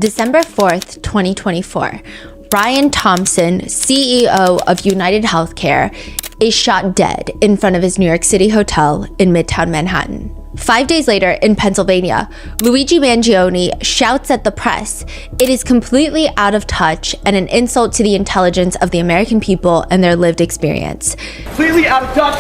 December 4th, 2024, Brian Thompson, CEO of United Healthcare, is shot dead in front of his New York City hotel in Midtown Manhattan. 5 days later, in Pennsylvania, Luigi Mangione shouts at the press, "It is completely out of touch and an insult to the intelligence of the American people and their lived experience." Completely out of touch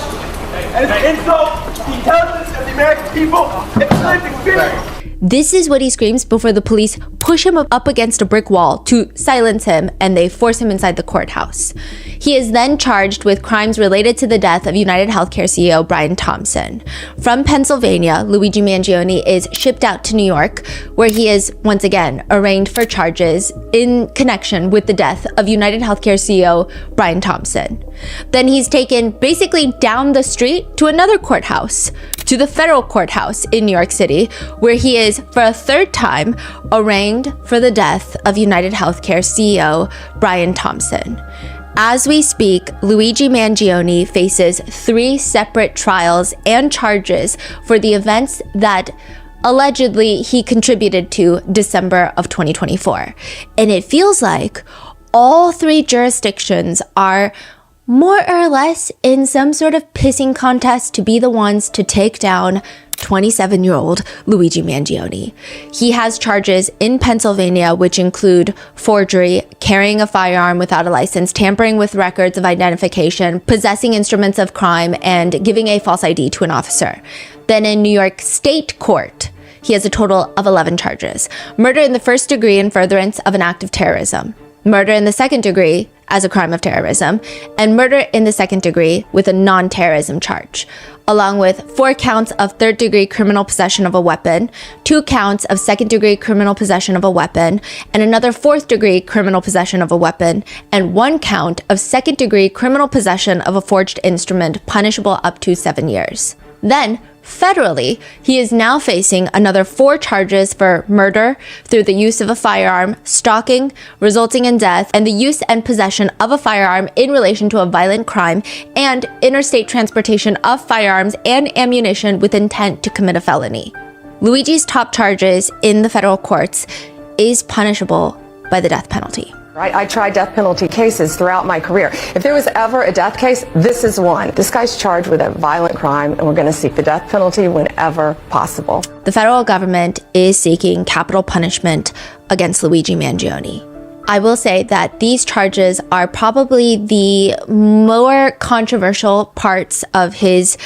and it's an insult to the intelligence of the American people and their lived experience. This is what he screams before the police push him up against a brick wall to silence him, and they force him inside the courthouse. He is then charged with crimes related to the death of United Healthcare CEO Brian Thompson. From Pennsylvania, Luigi Mangione is shipped out to New York, where he is once again arraigned for charges in connection with the death of United Healthcare CEO Brian Thompson. Then he's taken basically down the street to another courthouse, to the federal courthouse in New York City, where he is, for a third time, arraigned for the death of United Healthcare CEO Brian Thompson. As we speak, Luigi Mangione faces 3 separate trials and charges for the events that allegedly he contributed to December of 2024. And it feels like all 3 jurisdictions are more or less in some sort of pissing contest to be the ones to take down 27-year-old Luigi Mangione. He has charges in Pennsylvania, which include forgery, carrying a firearm without a license, tampering with records of identification, possessing instruments of crime, and giving a false ID to an officer. Then in New York State Court, he has a total of 11 charges. Murder in the first degree in furtherance of an act of terrorism, murder in the second degree as a crime of terrorism, and murder in the second degree with a non-terrorism charge, along with 4 counts of third-degree criminal possession of a weapon, 2 counts of second-degree criminal possession of a weapon, and another fourth-degree criminal possession of a weapon, and 1 count of second-degree criminal possession of a forged instrument punishable up to 7 years. Then, federally, he is now facing another 4 charges for murder through the use of a firearm, stalking, resulting in death, and the use and possession of a firearm in relation to a violent crime, and interstate transportation of firearms and ammunition with intent to commit a felony. Luigi's top charges in the federal courts is punishable by the death penalty. I tried death penalty cases throughout my career. If there was ever a death case, this is one. This guy's charged with a violent crime, and we're going to seek the death penalty whenever possible. The federal government is seeking capital punishment against Luigi Mangione. I will say that these charges are probably the more controversial parts of his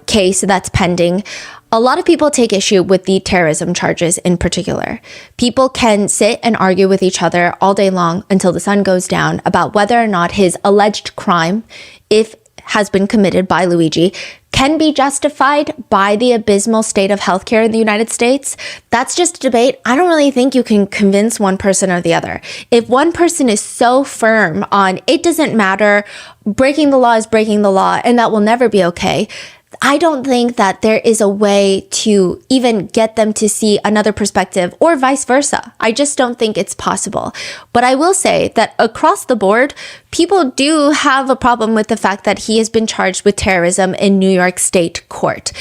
case that's pending. A lot of people take issue with the terrorism charges in particular. People can sit and argue with each other all day long until the sun goes down about whether or not his alleged crime, if has been committed by Luigi, can be justified by the abysmal state of healthcare in the United States. That's just a debate. I don't really think you can convince one person or the other. If one person is so firm on it doesn't matter, breaking the law is breaking the law, and that will never be okay, I don't think that there is a way to even get them to see another perspective or vice versa. I just don't think it's possible. But I will say that across the board, people do have a problem with the fact that he has been charged with terrorism in New York State Court.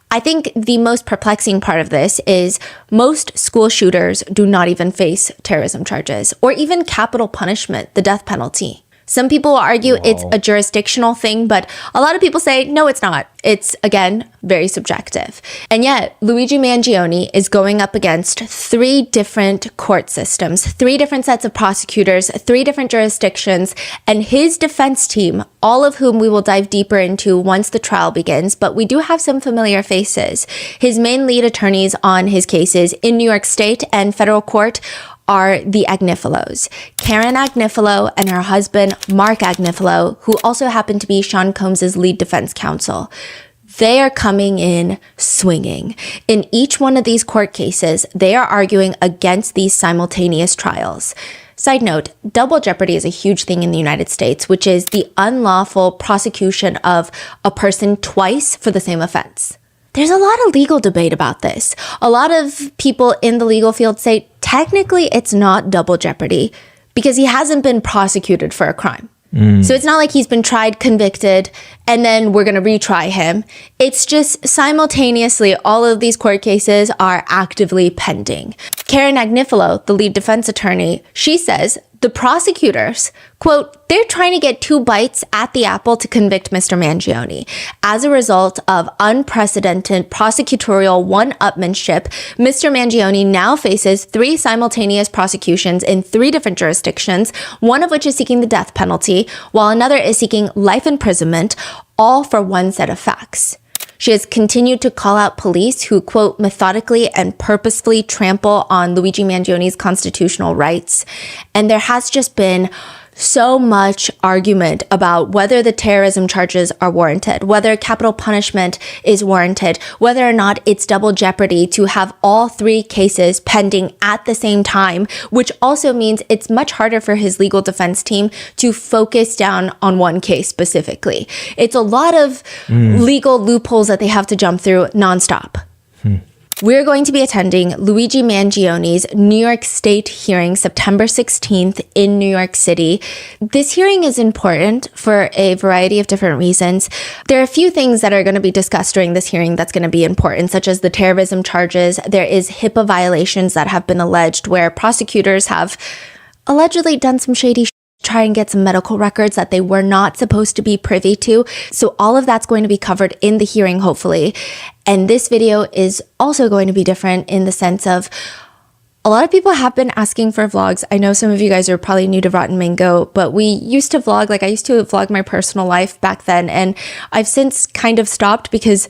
I think the most perplexing part of this is most school shooters do not even face terrorism charges or even capital punishment, the death penalty. Some people argue it's a jurisdictional thing, but a lot of people say, no, it's not. It's, again, very subjective. And yet, Luigi Mangione is going up against 3 different court systems, 3 different sets of prosecutors, 3 different jurisdictions, and his defense team, all of whom we will dive deeper into once the trial begins, but we do have some familiar faces. His main lead attorneys on his cases in New York State and federal court are the Agnifilo. Karen Agnifilo and her husband, Mark Agnifilo, who also happen to be Sean Combs' lead defense counsel. They are coming in swinging. In each one of these court cases, they are arguing against these simultaneous trials. Side note, double jeopardy is a huge thing in the United States, which is the unlawful prosecution of a person twice for the same offense. There's a lot of legal debate about this. A lot of people in the legal field say technically it's not double jeopardy because he hasn't been prosecuted for a crime. So it's not like he's been tried, convicted, and then we're going to retry him. It's just simultaneously, all of these court cases are actively pending. Karen Agnifilo, the lead defense attorney, she says the prosecutors, quote, they're trying to get 2 bites at the apple to convict Mr. Mangione. As a result of unprecedented prosecutorial one-upmanship, Mr. Mangione now faces 3 simultaneous prosecutions in 3 different jurisdictions, one of which is seeking the death penalty, while another is seeking life imprisonment, all for one set of facts. She has continued to call out police who, quote, methodically and purposefully trample on Luigi Mangione's constitutional rights. And there has just been so much argument about whether the terrorism charges are warranted, whether capital punishment is warranted, whether or not it's double jeopardy to have all 3 cases pending at the same time, which also means it's much harder for his legal defense team to focus down on one case specifically. It's a lot of legal loopholes that they have to jump through nonstop. We're going to be attending Luigi Mangione's New York State hearing September 16th in New York City. This hearing is important for a variety of different reasons. There are a few things that are going to be discussed during this hearing that's going to be important, such as the terrorism charges. There is HIPAA violations that have been alleged where prosecutors have allegedly done some shady try and get some medical records that they were not supposed to be privy to. So all of that's going to be covered in the hearing, hopefully. And this video is also going to be different in the sense of a lot of people have been asking for vlogs. I know some of you guys are probably new to Rotten Mango, but we used to vlog, like I used to vlog my personal life back then. And I've since kind of stopped because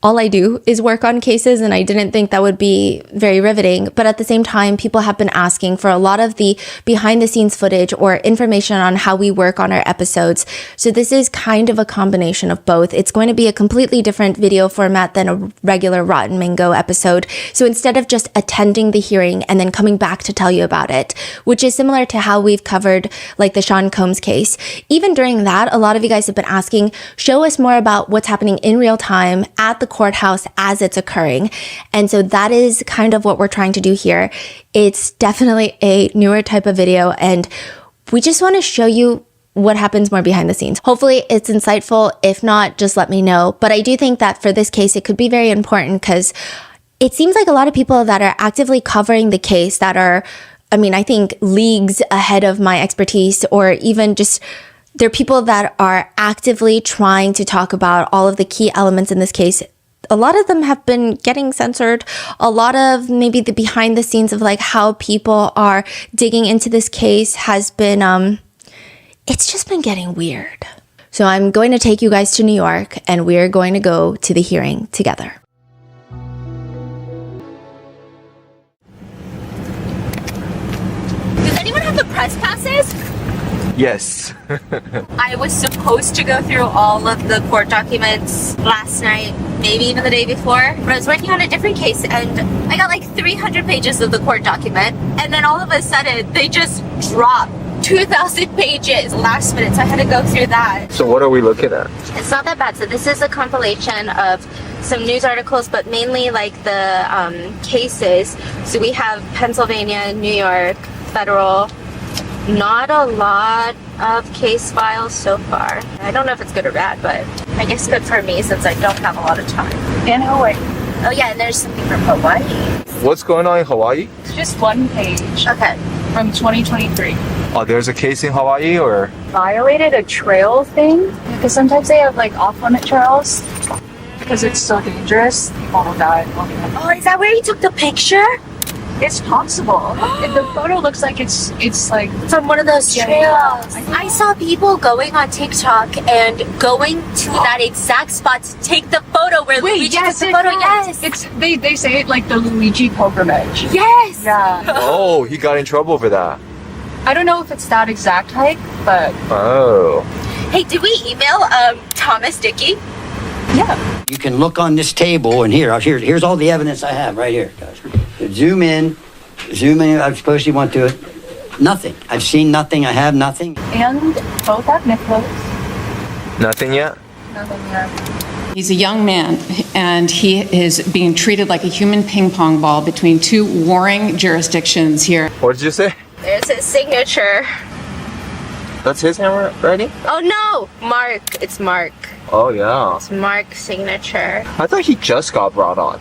all I do is work on cases, and I didn't think that would be very riveting. But at the same time, people have been asking for a lot of the behind the scenes footage or information on how we work on our episodes. So this is kind of a combination of both. It's going to be a completely different video format than a regular Rotten Mango episode. So instead of just attending the hearing and then coming back to tell you about it, which is similar to how we've covered like the Sean Combs case, even during that, a lot of you guys have been asking, show us more about what's happening in real time at the courthouse as it's occurring. And so that is kind of what we're trying to do here. It's definitely a newer type of video, and we just want to show you what happens more behind the scenes. Hopefully it's insightful. If not, just let me know. But I do think that for this case, it could be very important because it seems like a lot of people that are actively covering the case that are, I think leagues ahead of my expertise, or even just they're people that are actively trying to talk about all of the key elements in this case. A lot of them have been getting censored. A lot of maybe the behind the scenes of like how people are digging into this case has been, it's just been getting weird. So I'm going to take you guys to New York, and we're going to go to the hearing together. Does anyone have the press passes? Yes. I was supposed to go through all of the court documents last night, maybe even the day before, but I was working on a different case and I got like 300 pages of the court document, and then all of a sudden they just dropped 2,000 pages last minute, so I had to go through that. So what are we looking at? It's not that bad. So this is a compilation of some news articles, but mainly like the cases. So we have Pennsylvania, New York, federal. Not a lot of case files so far. I don't know if it's good or bad, but I guess good for me since I don't have a lot of time. In Hawaii. Oh yeah, and there's something from Hawaii. What's going on in Hawaii? It's just one page. Okay. From 2023. Oh, there's a case in Hawaii, or? Violated a trail thing. Because sometimes they have like off-limit trails. Because it's so dangerous. People will die. Oh, is that where you took the picture? It's possible. The photo looks like it's like From one of those trails. Yeah. I saw people going on TikTok and going to that exact spot to take the photo where Luigi took the photo. Yes. It's they say it like the Luigi pilgrimage. Yes. Yeah. Oh, he got in trouble for that. I don't know if it's that exact hike, but Oh. Hey, did we email Thomas Dickey? yeah. You can look on this table, and here's all the evidence I have right here, guys. Zoom in. I suppose you want to. Nothing. I've seen nothing. I have nothing. And both have nipples. Nothing yet? Nothing yet. He's a young man, and he is being treated like a human ping pong ball between 2 warring jurisdictions here. What did you say? There's his signature. That's his handwriting? Oh no! Mark. It's Mark. Oh, yeah. It's Mark's signature. I thought he just got brought on.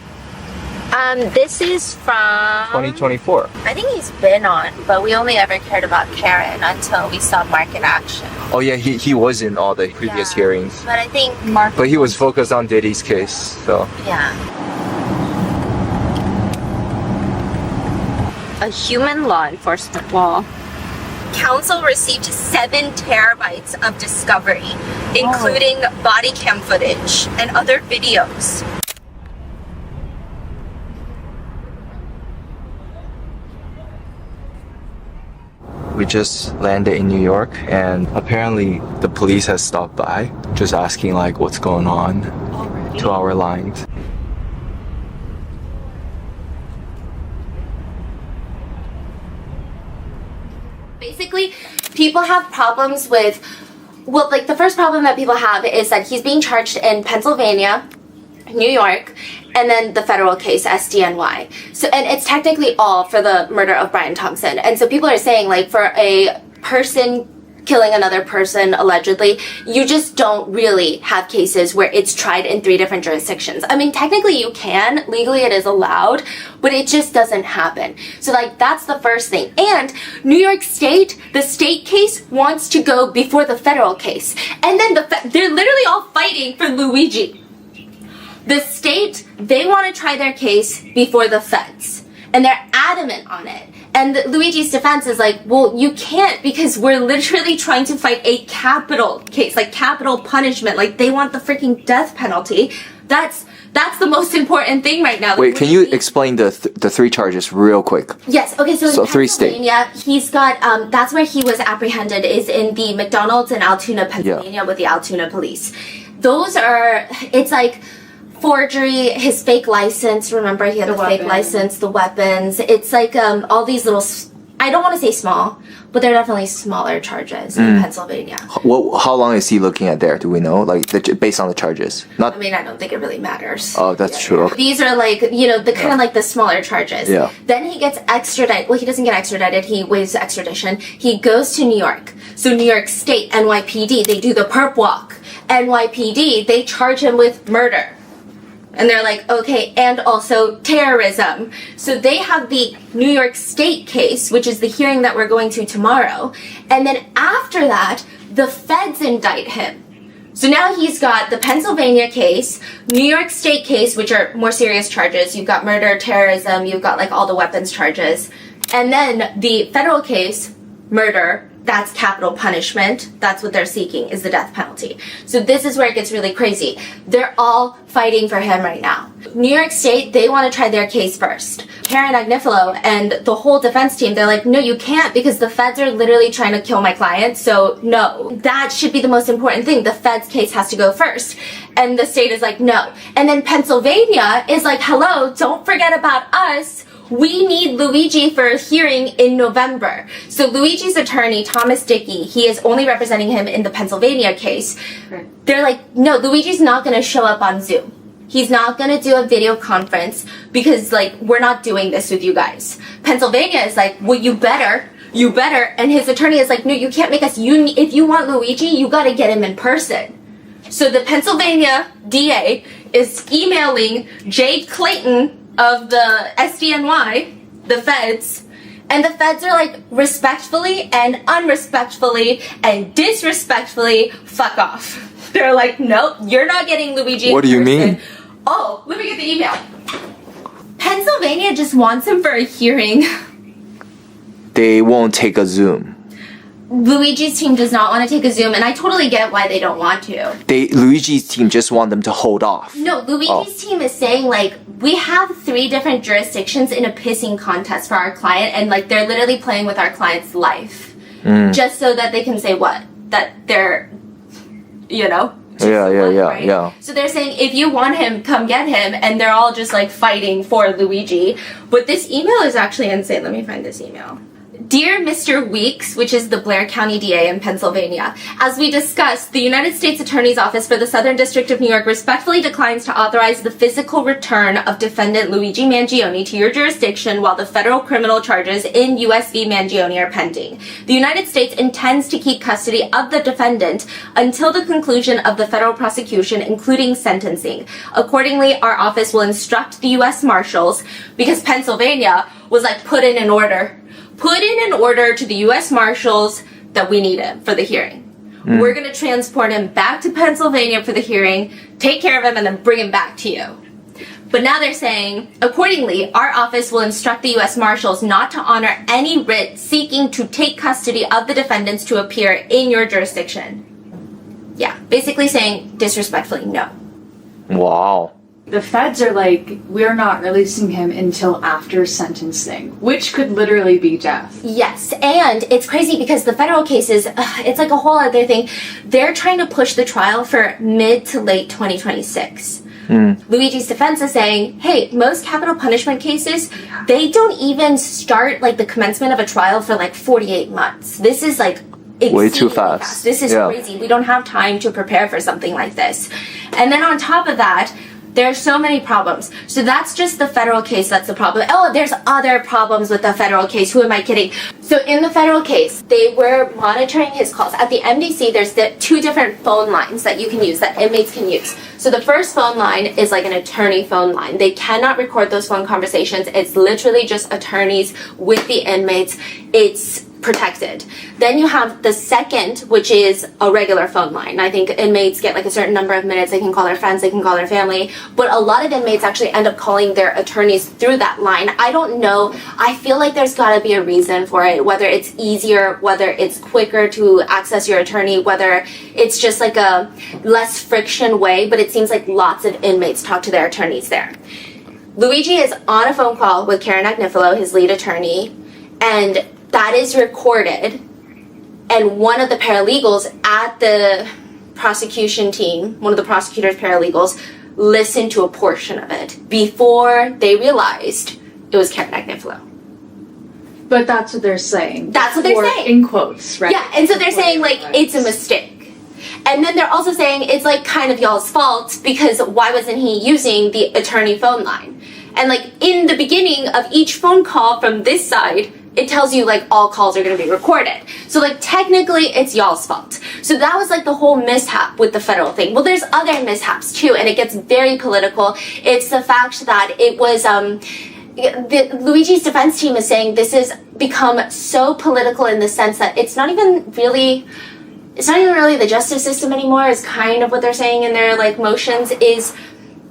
This is from 2024. I think he's been on, but we only ever cared about Karen until we saw Mark in action. Oh, yeah, he was in all the previous hearings. But I think Mark. But he was focused on Diddy's case, so. Yeah. A human law enforcement wall. Council received 7 terabytes of discovery, including body cam footage and other videos. We just landed in New York, and apparently the police has stopped by, just asking like what's going on to our lines. Basically, people have problems with, well, like the first problem that people have is that he's being charged in Pennsylvania, New York, and then the federal case, SDNY. So, and it's technically all for the murder of Brian Thompson. And so people are saying, like, for a person killing another person, allegedly, you just don't really have cases where it's tried in 3 different jurisdictions. I mean, technically you can, legally it is allowed, but it just doesn't happen. So, like, that's the first thing. And New York State, the state case wants to go before the federal case. And then they're literally all fighting for Luigi. The state, they want to try their case before the feds. And they're adamant on it. And Luigi's defense is like, well, you can't because we're literally trying to fight a capital case, like capital punishment. Like, they want the freaking death penalty. That's the most important thing right now. Wait, can you explain the 3 charges real quick? Yes. Okay. So in 3 states. Pennsylvania, he's got, that's where he was apprehended, is in the McDonald's in Altoona, Pennsylvania, with the Altoona police. Those are, it's like forgery, his fake license. Remember, he had a fake license, the weapons. It's like all these little, I don't want to say small, but they're definitely smaller charges in Pennsylvania. How long is he looking at there? Do we know? Like, based on the charges? I mean, I don't think it really matters. Oh, that's true. Okay. These are like, you know, the kind of like the smaller charges. Yeah. Then he gets extradited. Well, he doesn't get extradited. He waives extradition. He goes to New York. So New York State, NYPD, they do the perp walk. NYPD, they charge him with murder. And they're like, okay, and also terrorism. So they have the New York State case, which is the hearing that we're going to tomorrow. And then after that, the feds indict him. So now he's got the Pennsylvania case, New York State case, which are more serious charges. You've got murder, terrorism, you've got like all the weapons charges. And then the federal case, murder, that's capital punishment. That's what they're seeking, is the death penalty. So this is where it gets really crazy. They're all fighting for him right now. New York State, they want to try their case first. Karen Agnifilo and the whole defense team, they're like, no, you can't, because the feds are literally trying to kill my client. So no, that should be the most important thing. The feds case has to go first. And the state is like, no. And then Pennsylvania is like, hello, don't forget about us. We need Luigi for a hearing in November. So Luigi's attorney, Thomas Dickey, he is only representing him in the Pennsylvania case. They're like, no, Luigi's not going to show up on Zoom. He's not going to do a video conference because, like, we're not doing this with you guys. Pennsylvania is like, well, you better. And his attorney is like, no, you can't make us. If you want Luigi, you got to get him in person. So the Pennsylvania DA is emailing Jay Clayton of the SDNY, the feds, and the feds are like, respectfully and unrespectfully and disrespectfully, fuck off. They're like, nope, you're not getting Luigi. What do you mean? Oh, let me get the email. Pennsylvania just wants him for a hearing. They won't take a Zoom. Luigi's team does not want to take a Zoom, and I totally get why they don't want to. Luigi's team just want them to hold off. No, Luigi's team is saying, like, we have 3 different jurisdictions in a pissing contest for our client, and, like, they're literally playing with our client's life. Just so that they can say what? That they're, you know? Yeah. So they're saying, if you want him, come get him, and they're all just, like, fighting for Luigi. But this email is actually insane. Let me find this email. Dear Mr. Weeks, which is the Blair County DA in Pennsylvania, as we discussed, the United States Attorney's Office for the Southern District of New York respectfully declines to authorize the physical return of defendant Luigi Mangione to your jurisdiction while the federal criminal charges in U.S. v. Mangione are pending. The United States intends to keep custody of the defendant until the conclusion of the federal prosecution, including sentencing. Accordingly, our office will instruct the U.S. Marshals, because Pennsylvania was like put in an order to the U.S. Marshals that we need him for the hearing. We're going to transport him back to Pennsylvania for the hearing, take care of him, and then bring him back to you. But now they're saying, accordingly, our office will instruct the U.S. Marshals not to honor any writ seeking to take custody of the defendants to appear in your jurisdiction. Yeah, basically saying disrespectfully, no. Wow. The feds are like, we're not releasing him until after sentencing, which could literally be death. Yes, and it's crazy because the federal cases, it's like a whole other thing. They're trying to push the trial for mid to late 2026. Luigi's defense is saying, hey, most capital punishment cases, they don't even start like the commencement of a trial for like 48 months. This is like way too fast. This is crazy. We don't have time to prepare for something like this. And then on top of that, there are so many problems. So that's just the federal case that's the problem. Oh, there's other problems with the federal case. Who am I kidding? So in the federal case, they were monitoring his calls. At the MDC, there's two different phone lines that you can use, that inmates can use. So the first phone line is like an attorney phone line. They cannot record those phone conversations. It's literally just attorneys with the inmates. It's protected. Then you have the second, which is a regular phone line. I think inmates get like a certain number of minutes. They can call their friends, they can call their family, but a lot of inmates actually end up calling their attorneys through that line. I don't know. I feel like there's got to be a reason for it, whether it's easier, whether it's quicker to access your attorney, whether it's just like a less friction way, but it seems like lots of inmates talk to their attorneys there. Luigi is on a phone call with Karen Agnifilo, his lead attorney, and that is recorded, and one of the paralegals at the prosecution team, one of the prosecutor's paralegals, listened to a portion of it before they realized it was Karen Agnifilo. But that's what they're saying. That's what they're saying. In quotes, right? Yeah, and so they're saying, like, it's a mistake. And then they're also saying it's, like, kind of y'all's fault because why wasn't he using the attorney phone line? And, like, in the beginning of each phone call from this side, it tells you, like, all calls are going to be recorded. So, like, technically, it's y'all's fault. So that was, like, the whole mishap with the federal thing. Well, there's other mishaps, too, and it gets very political. It's the fact that it was, Luigi's defense team is saying this has become so political in the sense that it's not even really the justice system anymore, is kind of what they're saying in their, like, motions, is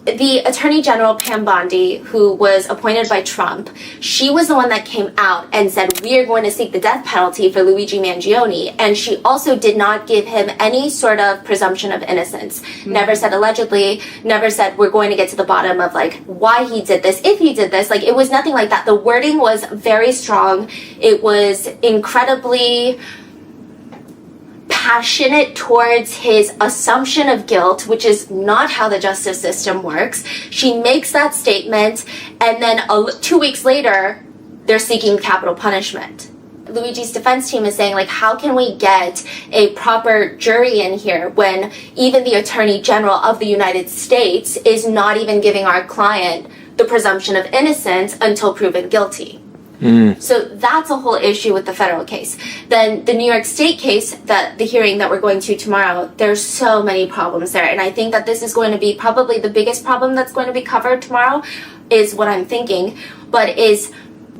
the Attorney General Pam Bondi, who was appointed by Trump. She was the one that came out and said, we are going to seek the death penalty for Luigi Mangione. And she also did not give him any sort of presumption of innocence. Never said allegedly, never said we're going to get to the bottom of, like, why he did this, if he did this. Like, it was nothing like that. The wording was very strong. It was incredibly passionate towards his assumption of guilt, which is not how the justice system works. She makes that statement, and then 2 weeks later, they're seeking capital punishment. Luigi's defense team is saying, like, how can we get a proper jury in here when even the Attorney General of the United States is not even giving our client the presumption of innocence until proven guilty? So that's a whole issue with the federal case. Then the New York State case, the hearing that we're going to tomorrow, there's so many problems there. And I think that this is going to be probably the biggest problem that's going to be covered tomorrow, is what I'm thinking. But is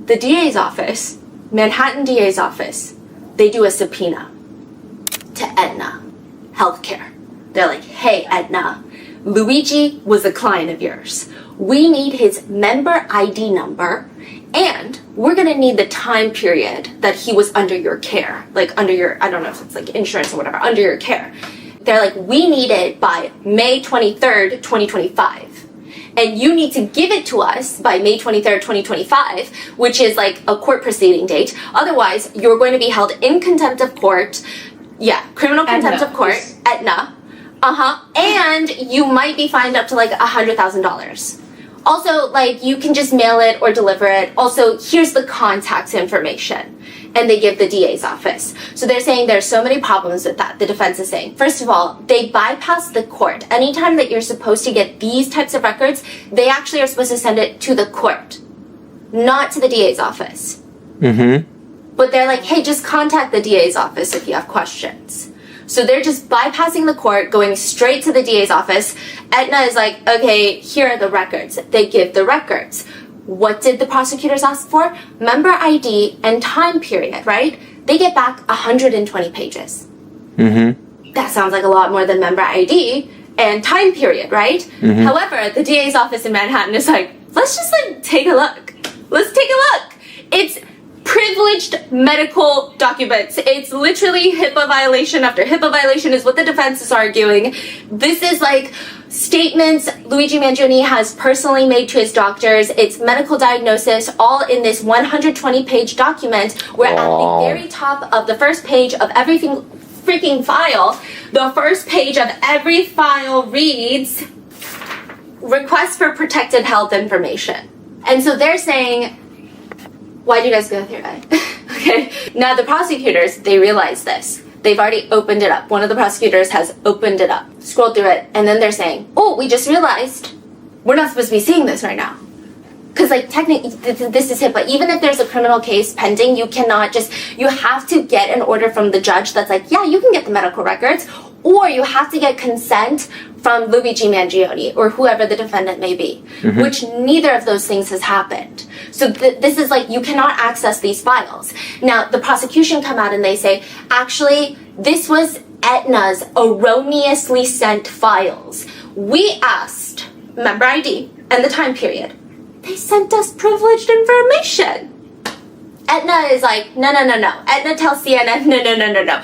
the DA's office, Manhattan DA's office, they do a subpoena to Aetna Healthcare. They're like, hey, Aetna, Luigi was a client of yours. We need his member ID number, and we're going to need the time period that he was under your care, like under your, I don't know if it's like insurance or whatever, under your care. They're like, we need it by May 23rd, 2025. And you need to give it to us by May 23rd, 2025, which is like a court proceeding date. Otherwise, you're going to be held in contempt of court. Yeah, criminal contempt of court, Aetna. And you might be fined up to like $100,000. Also, like, you can just mail it or deliver it. Also, here's the contact information. and they give the DA's office. So they're saying there's so many problems with that, the defense is saying. First of all, they bypass the court. Anytime that you're supposed to get these types of records, they actually are supposed to send it to the court, not to the DA's office. But they're like, hey, just contact the DA's office if you have questions. So they're just bypassing the court, going straight to the DA's office. Aetna is like, okay, here are the records. They give the records. What did the prosecutors ask for? Member ID and time period, right? They get back 120 pages. That sounds like a lot more than member ID and time period, right? However, the DA's office in Manhattan is like, let's just like take a look. Let's take a look. It's privileged medical documents. It's literally HIPAA violation after HIPAA violation is what the defense is arguing. This is like statements Luigi Mangione has personally made to his doctors. It's medical diagnosis, all in this 120-page document where at the very top of the first page of every freaking file, the first page of every file reads, request for protected health information. And so they're saying, why do you guys go through it? Okay. Now the prosecutors, they realize this. They've already opened it up. One of the prosecutors has opened it up, scrolled through it, and then they're saying, oh, we just realized we're not supposed to be seeing this right now. Because like technically, this is HIPAA. Even if there's a criminal case pending, you cannot just, you have to get an order from the judge that's like, yeah, you can get the medical records, or you have to get consent from Luigi Mangione or whoever the defendant may be, which neither of those things has happened. So this is like, you cannot access these files. Now, the prosecution come out and they say, actually, this was Aetna's erroneously sent files. We asked member ID and the time period. They sent us privileged information. Aetna is like, no. Aetna tells CNN, no.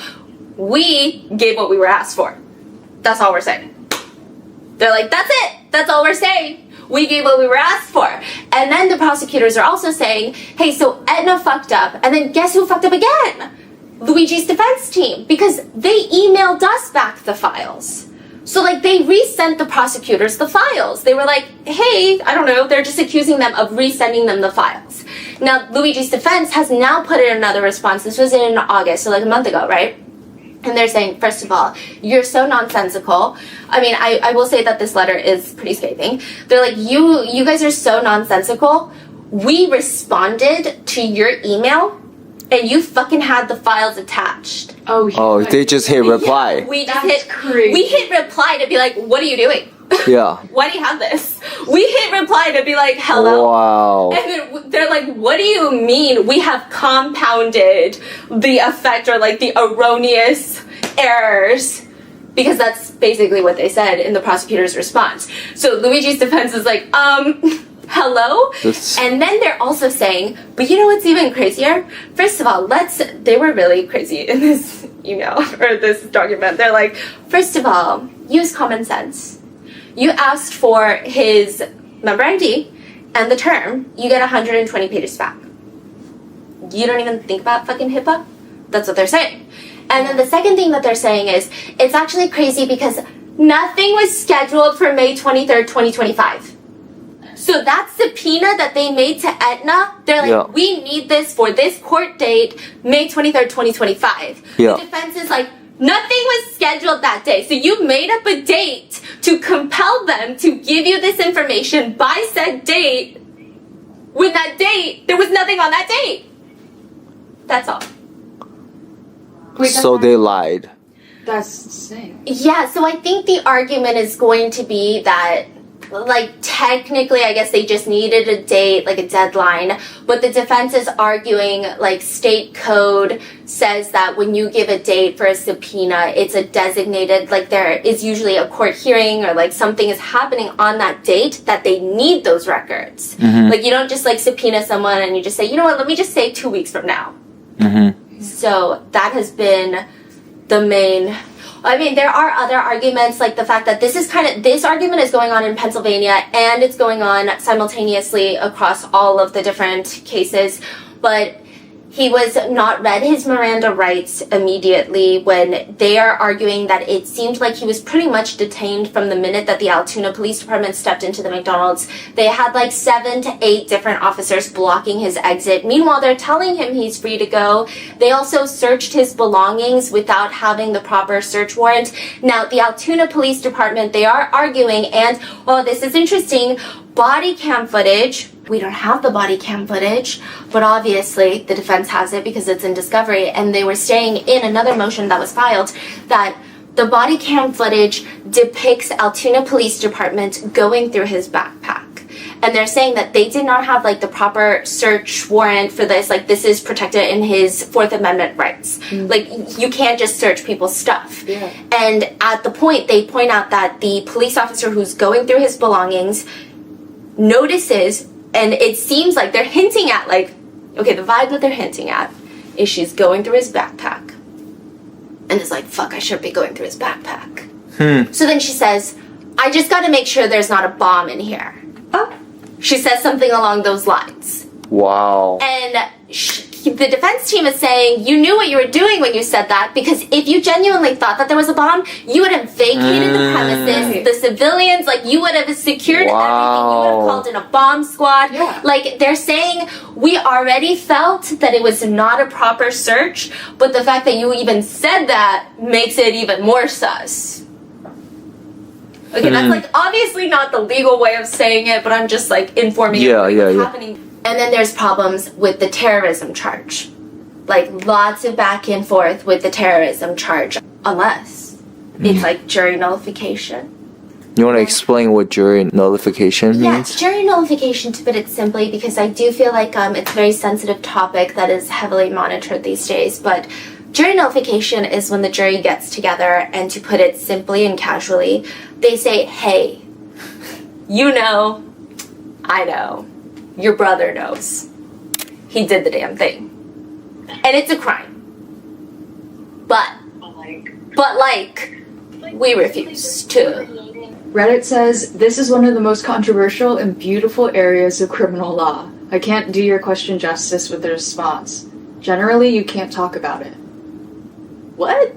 We gave what we were asked for. That's all we're saying. They're like, that's it. That's all we're saying. We gave what we were asked for. And then the prosecutors are also saying, hey, so Aetna fucked up. And then guess who fucked up again? Luigi's defense team. Because they emailed us back the files. So, like, they resent the prosecutors the files. They were like, hey, I don't know. They're just accusing them of resending them the files. Now, Luigi's defense has now put in another response. This was in August, so like a month ago, right? And they're saying, first of all, you're so nonsensical. I mean, I will say that this letter is pretty scathing. They're like, you guys are so nonsensical. We responded to your email, and you fucking had the files attached. Oh, they just hit reply. Yeah, we hit reply to be like, what are you doing? Yeah. Why do you have this? We hit reply to be like, hello. Wow. And then they're like, what do you mean we have compounded the effect or like the erroneous errors? Because that's basically what they said in the prosecutor's response. So Luigi's defense is like, hello? And then they're also saying, but you know what's even crazier? First of all, they were really crazy in this email or this document. They're like, first of all, use common sense. You asked for his member ID and the term, you get 120 pages back. You don't even think about fucking HIPAA? That's what they're saying. And then the second thing that they're saying is, it's actually crazy because nothing was scheduled for May 23rd, 2025. So that subpoena that they made to Aetna, they're like, we need this for this court date, May 23rd, 2025. The defense is like, nothing was scheduled that day. So you made up a date to compel them to give you this information by said date. When that date, there was nothing on that date. That's all. So they lied. That's insane. Yeah, so I think the argument is going to be that, like, technically, I guess they just needed a date, like a deadline, but the defense is arguing, like, state code says that when you give a date for a subpoena, it's a designated, like, there is usually a court hearing or, like, something is happening on that date that they need those records. Like, you don't just, like, subpoena someone and you just say, you know what, let me just say 2 weeks from now. So that has been the main... I mean, there are other arguments, like the fact that this argument is going on in Pennsylvania and it's going on simultaneously across all of the different cases. But He was not read his Miranda rights immediately when they are arguing that it seemed like he was pretty much detained from the minute that the Altoona Police Department stepped into the McDonald's. They had like 7 to 8 different officers blocking his exit. Meanwhile, they're telling him he's free to go. They also searched his belongings without having the proper search warrant. Now, the Altoona Police Department, they are arguing, and, oh, this is interesting, body cam footage. We don't have the body cam footage, but obviously the defense has it because it's in discovery, and they were saying in another motion that was filed that the body cam footage depicts Altoona Police Department going through his backpack. And they're saying that they did not have like the proper search warrant for this. Like, this is protected in his 4th Amendment rights. Like, you can't just search people's stuff. Yeah. And at the point, they point out that the police officer who's going through his belongings notices, and it seems like they're hinting at, like, okay, the vibe that they're hinting at is she's going through his backpack. And it's like, fuck, I shouldn't be going through his backpack. So then she says, I just got to make sure there's not a bomb in here. Oh. She says something along those lines. Wow. And the defense team is saying, you knew what you were doing when you said that, because if you genuinely thought that there was a bomb, you would have vacated the premises, the civilians, like, you would have secured everything, you would have called in a bomb squad. Yeah. Like, they're saying, we already felt that it was not a proper search, but the fact that you even said that makes it even more sus. Okay, that's, like, obviously not the legal way of saying it, but I'm just, like, informing you what's happening. And then there's problems with the terrorism charge. Like, lots of back and forth with the terrorism charge. Unless it's, like, jury nullification. You want to explain what jury nullification means? Yeah, jury nullification, to put it simply, because I do feel like it's a very sensitive topic that is heavily monitored these days, but jury nullification is when the jury gets together, and to put it simply and casually, they say, hey, you know, I know, your brother knows. He did the damn thing. And it's a crime. But we refuse to. Reddit says, this is one of the most controversial and beautiful areas of criminal law. I can't do your question justice with the response. Generally, you can't talk about it. What?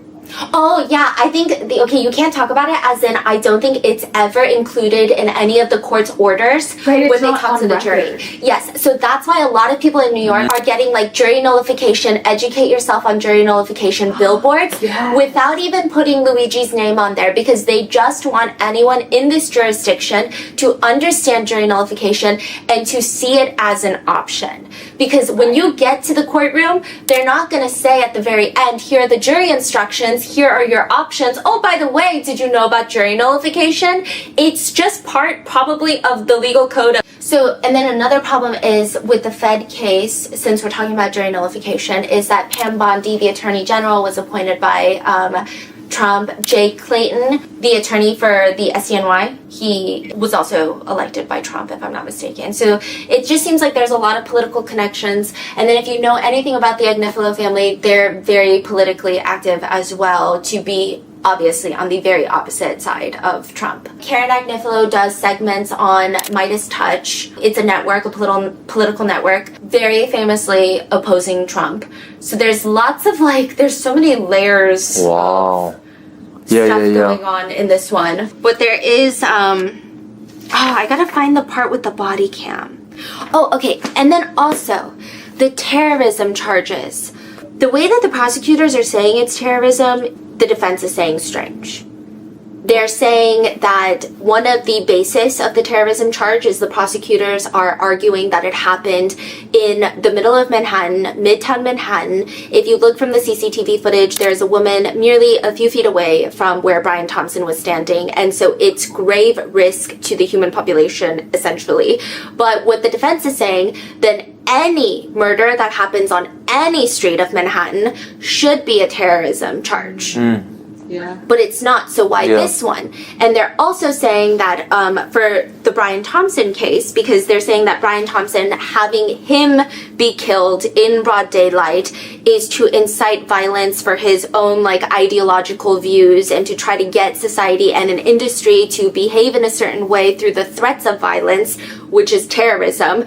Oh, yeah, I think, okay, you can't talk about it, as in, I don't think it's ever included in any of the court's orders when they talk to the jury. Yes, so that's why a lot of people in New York are getting, like, jury nullification, educate yourself on jury nullification billboards without even putting Luigi's name on there, because they just want anyone in this jurisdiction to understand jury nullification and to see it as an option. Because when you get to the courtroom, they're not going to say at the very end, here are the jury instructions, here are your options. Oh, by the way, did you know about jury nullification? It's just part, probably, of the legal code. So, and then another problem is with the Fed case, since we're talking about jury nullification, is that Pam Bondi, the Attorney General, was appointed by Trump. Jay Clayton, the attorney for the SCNY, he was also elected by Trump, if I'm not mistaken. So it just seems like there's a lot of political connections. And then if you know anything about the Agnifilo family, they're very politically active as well, to be obviously on the very opposite side of Trump. Karen Agnifilo does segments on Midas Touch. It's a network, a political network, very famously opposing Trump. So there's lots of, like, there's so many layers of stuff going on in this one. But there is, I gotta find the part with the body cam. Oh, okay, and then also, the terrorism charges. The way that the prosecutors are saying it's terrorism, the defense is saying strange. They're saying that one of the basis of the terrorism charge is the prosecutors are arguing that it happened in the middle of Manhattan, Midtown Manhattan. If you look from the CCTV footage, there's a woman merely a few feet away from where Brian Thompson was standing, and so it's grave risk to the human population, essentially. But what the defense is saying, then any murder that happens on any street of Manhattan should be a terrorism charge. Yeah. But it's not, so why this one? And they're also saying that for the Brian Thompson case, because they're saying that Brian Thompson, having him be killed in broad daylight is to incite violence for his own, like, ideological views and to try to get society and an industry to behave in a certain way through the threats of violence, which is terrorism.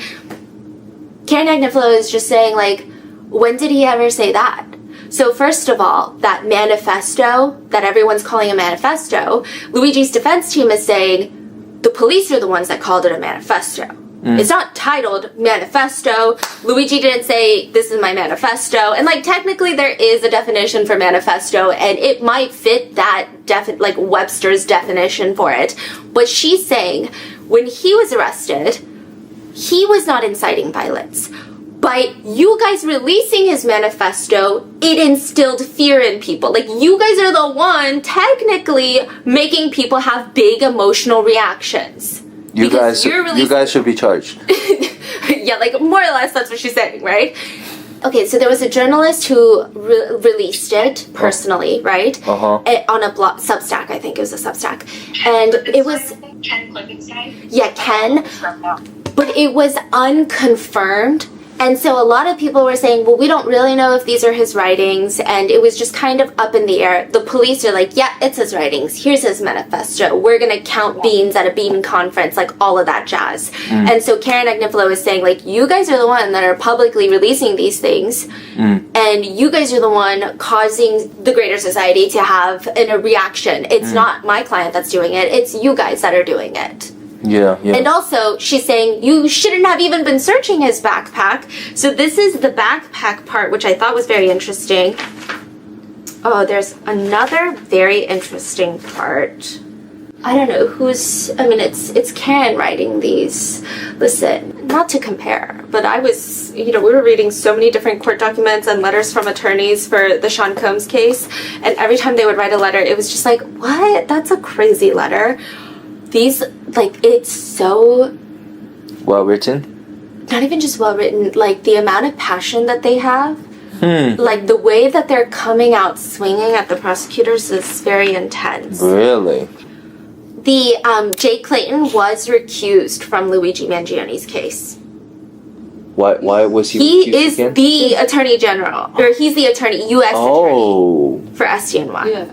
Karen Agnifilo is just saying, like, When did he ever say that? So first of all, that manifesto that everyone's calling a manifesto, Luigi's defense team is saying the police are the ones that called it a manifesto. It's not titled manifesto. Luigi didn't say this is my manifesto. And like technically there is a definition for manifesto and it might fit that like Webster's definition for it. But she's saying when he was arrested, he was not inciting violence. By you guys releasing his manifesto, it instilled fear in people. Like, you guys are the one technically making people have big emotional reactions. You guys should be charged. Yeah, like, more or less, that's what she's saying, right? Okay, so there was a journalist who released it personally, right? On a Substack, I think it was a Substack. And it was... Ken Klippenstein? Yeah, Ken. But it was unconfirmed. And so a lot of people were saying, well, we don't really know if these are his writings, and it was just kind of up in the air. The police are like, yeah, it's his writings. Here's his manifesto. We're going to count beans at a bean conference, like all of that jazz. And so Karen Agnifilo is saying, like, you guys are the one that are publicly releasing these things, and you guys are the one causing the greater society to have a reaction. It's not my client that's doing it. It's you guys that are doing it. Yeah. And also, she's saying you shouldn't have even been searching his backpack. So this is the backpack part, which I thought was very interesting. Oh, there's another very interesting part. I don't know it's Karen writing these. Listen, not to compare, but I was, we were reading so many different court documents and letters from attorneys for the Sean Combs case. And every time they would write a letter, it was just like, what? That's a crazy letter. These, it's so... Well written? Not even just well written, like, the amount of passion that they have. Like, the way that they're coming out swinging at the prosecutors is very intense. Really? The, Jay Clayton was recused from Luigi Mangione's case. Why was he recused is again? the attorney general, or he's the attorney, U.S. attorney for SDNY. Yeah.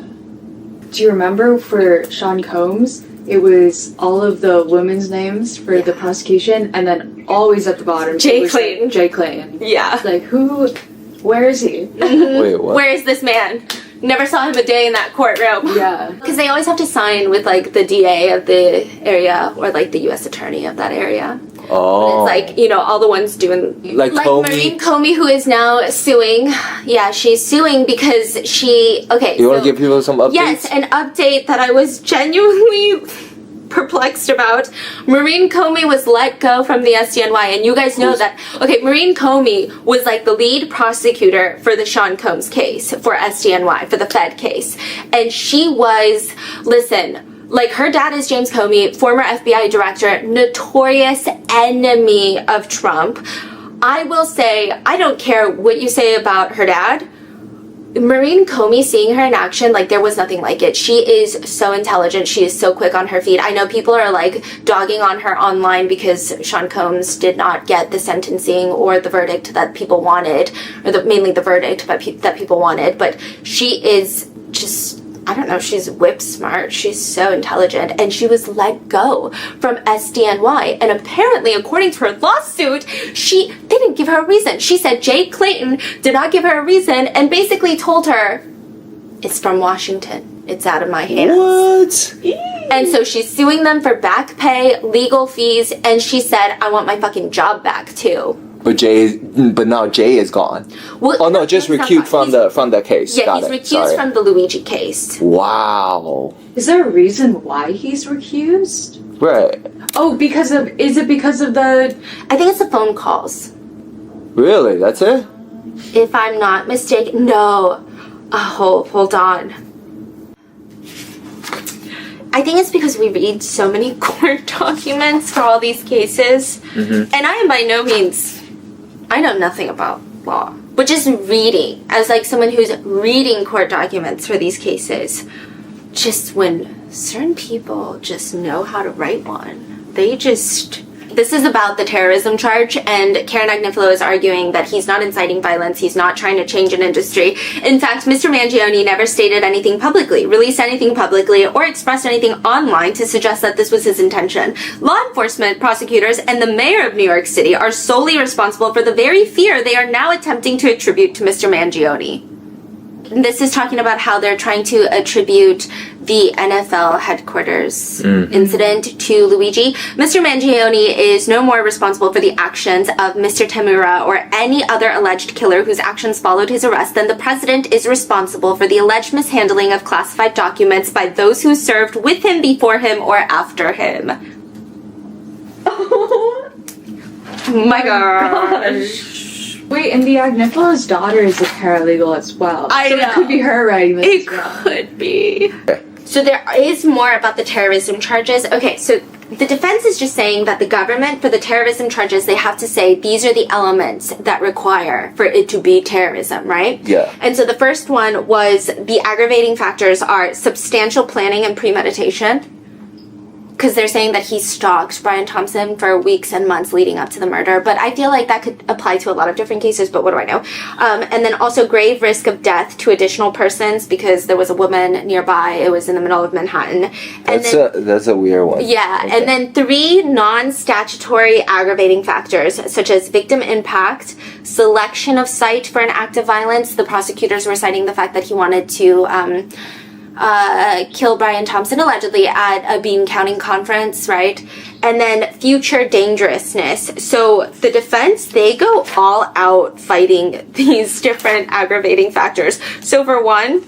Do you remember for Sean Combs? It was all of the women's names for the prosecution, and then always at the bottom, Jay Clayton. Like, Jay Clayton. Yeah. It's like, where is he? Wait, what? Where is this man? Never saw him a day in that courtroom. Yeah. Because they always have to sign with, like, the DA of the area, or, like, the U.S. attorney of that area. Oh. And it's like, all the ones doing... Like Comey? Maureen Comey, who is now suing. Yeah, she's suing because she... Okay, You want to give people some updates? Yes, an update that I was genuinely perplexed about. Maureen Comey was let go from the SDNY, and you guys know that... Okay, Maureen Comey was, like, the lead prosecutor for the Sean Combs case, for SDNY, for the Fed case. And she was... Listen... Like, her dad is James Comey, former FBI director, notorious enemy of Trump. I will say, I don't care what you say about her dad. Maureen Comey, seeing her in action, like, there was nothing like it. She is so intelligent. She is so quick on her feet. I know people are, like, dogging on her online because Sean Combs did not get the sentencing or the verdict that people wanted, or mainly the verdict that people wanted. But she is just... I don't know, she's whip smart, she's so intelligent, and she was let go from SDNY. And apparently, according to her lawsuit, they didn't give her a reason. She said Jay Clayton did not give her a reason and basically told her, it's from Washington. It's out of my hands. What? And so she's suing them for back pay, legal fees, and she said, I want my fucking job back too. But now Jay is gone. Well, no, just recused from the case. Yeah, Got he's recused from the Luigi case. Wow. Is there a reason why he's recused? Right. Oh, is it because of the... I think it's the phone calls. Really? That's it? If I'm not mistaken. No. Oh, hold on. I think it's because we read so many court documents for all these cases. And I am by no means... I know nothing about law. But just reading, as like someone who's reading court documents for these cases, just when certain people just know how to write one, they just This is about the terrorism charge, and Karen Agnifilo is arguing that he's not inciting violence, he's not trying to change an industry. In fact, Mr. Mangione never stated anything publicly, released anything publicly, or expressed anything online to suggest that this was his intention. Law enforcement, prosecutors, and the mayor of New York City are solely responsible for the very fear they are now attempting to attribute to Mr. Mangione. This is talking about how they're trying to attribute the NFL headquarters incident to Luigi. Mr. Mangione is no more responsible for the actions of Mr. Tamura or any other alleged killer whose actions followed his arrest than the president is responsible for the alleged mishandling of classified documents by those who served with him, before him, or after him. Oh my gosh. Wait, and the Agnifilo's daughter is a paralegal as well. I know. It could be her writing this. It could be. So there is more about the terrorism charges. Okay, so the defense is just saying that the government, for the terrorism charges, they have to say these are the elements that require for it to be terrorism, right? Yeah. And so the first one was the aggravating factors are substantial planning and premeditation. Because they're saying that he stalked Brian Thompson for weeks and months leading up to the murder. But I feel like that could apply to a lot of different cases, but what do I know? And then also grave risk of death to additional persons because there was a woman nearby. It was in the middle of Manhattan. And That's a weird one. Yeah, Okay. and then 3 non-statutory aggravating factors, such as victim impact, selection of site for an act of violence. The prosecutors were citing the fact that he wanted to kill Brian Thompson allegedly at a bean counting conference, right? And then future dangerousness. So the defense, they go all out fighting these different aggravating factors. So for one,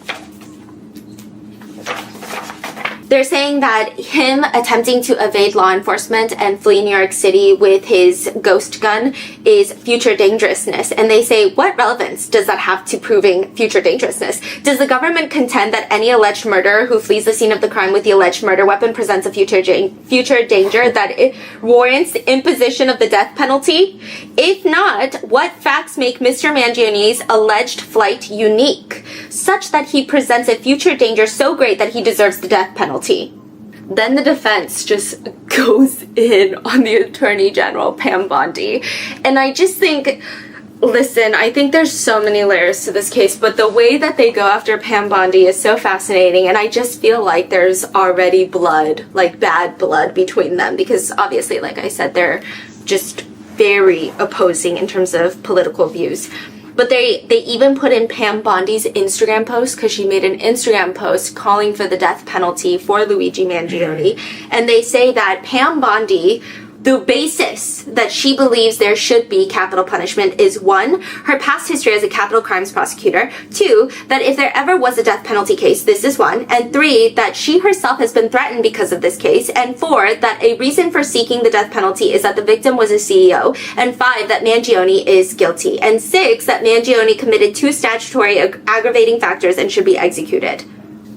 they're saying that him attempting to evade law enforcement and flee New York City with his ghost gun is future dangerousness. And they say, what relevance does that have to proving future dangerousness? Does the government contend that any alleged murderer who flees the scene of the crime with the alleged murder weapon presents a future danger that it warrants the imposition of the death penalty? If not, what facts make Mr. Mangione's alleged flight unique, such that he presents a future danger so great that he deserves the death penalty? Then the defense just goes in on the Attorney General, Pam Bondi. And I just think, listen, I think there's so many layers to this case, but the way that they go after Pam Bondi is so fascinating. And I just feel like there's already blood, like bad blood between them, because obviously, like I said, they're just very opposing in terms of political views. But they even put in Pam Bondi's Instagram post, because she made an Instagram post calling for the death penalty for Luigi Mangione. And they say that Pam Bondi, the basis that she believes there should be capital punishment is 1, her past history as a capital crimes prosecutor, 2, that if there ever was a death penalty case, this is 1, and 3, that she herself has been threatened because of this case, and 4, that a reason for seeking the death penalty is that the victim was a CEO, and 5, that Mangione is guilty, and 6, that Mangione committed 2 statutory aggravating factors and should be executed.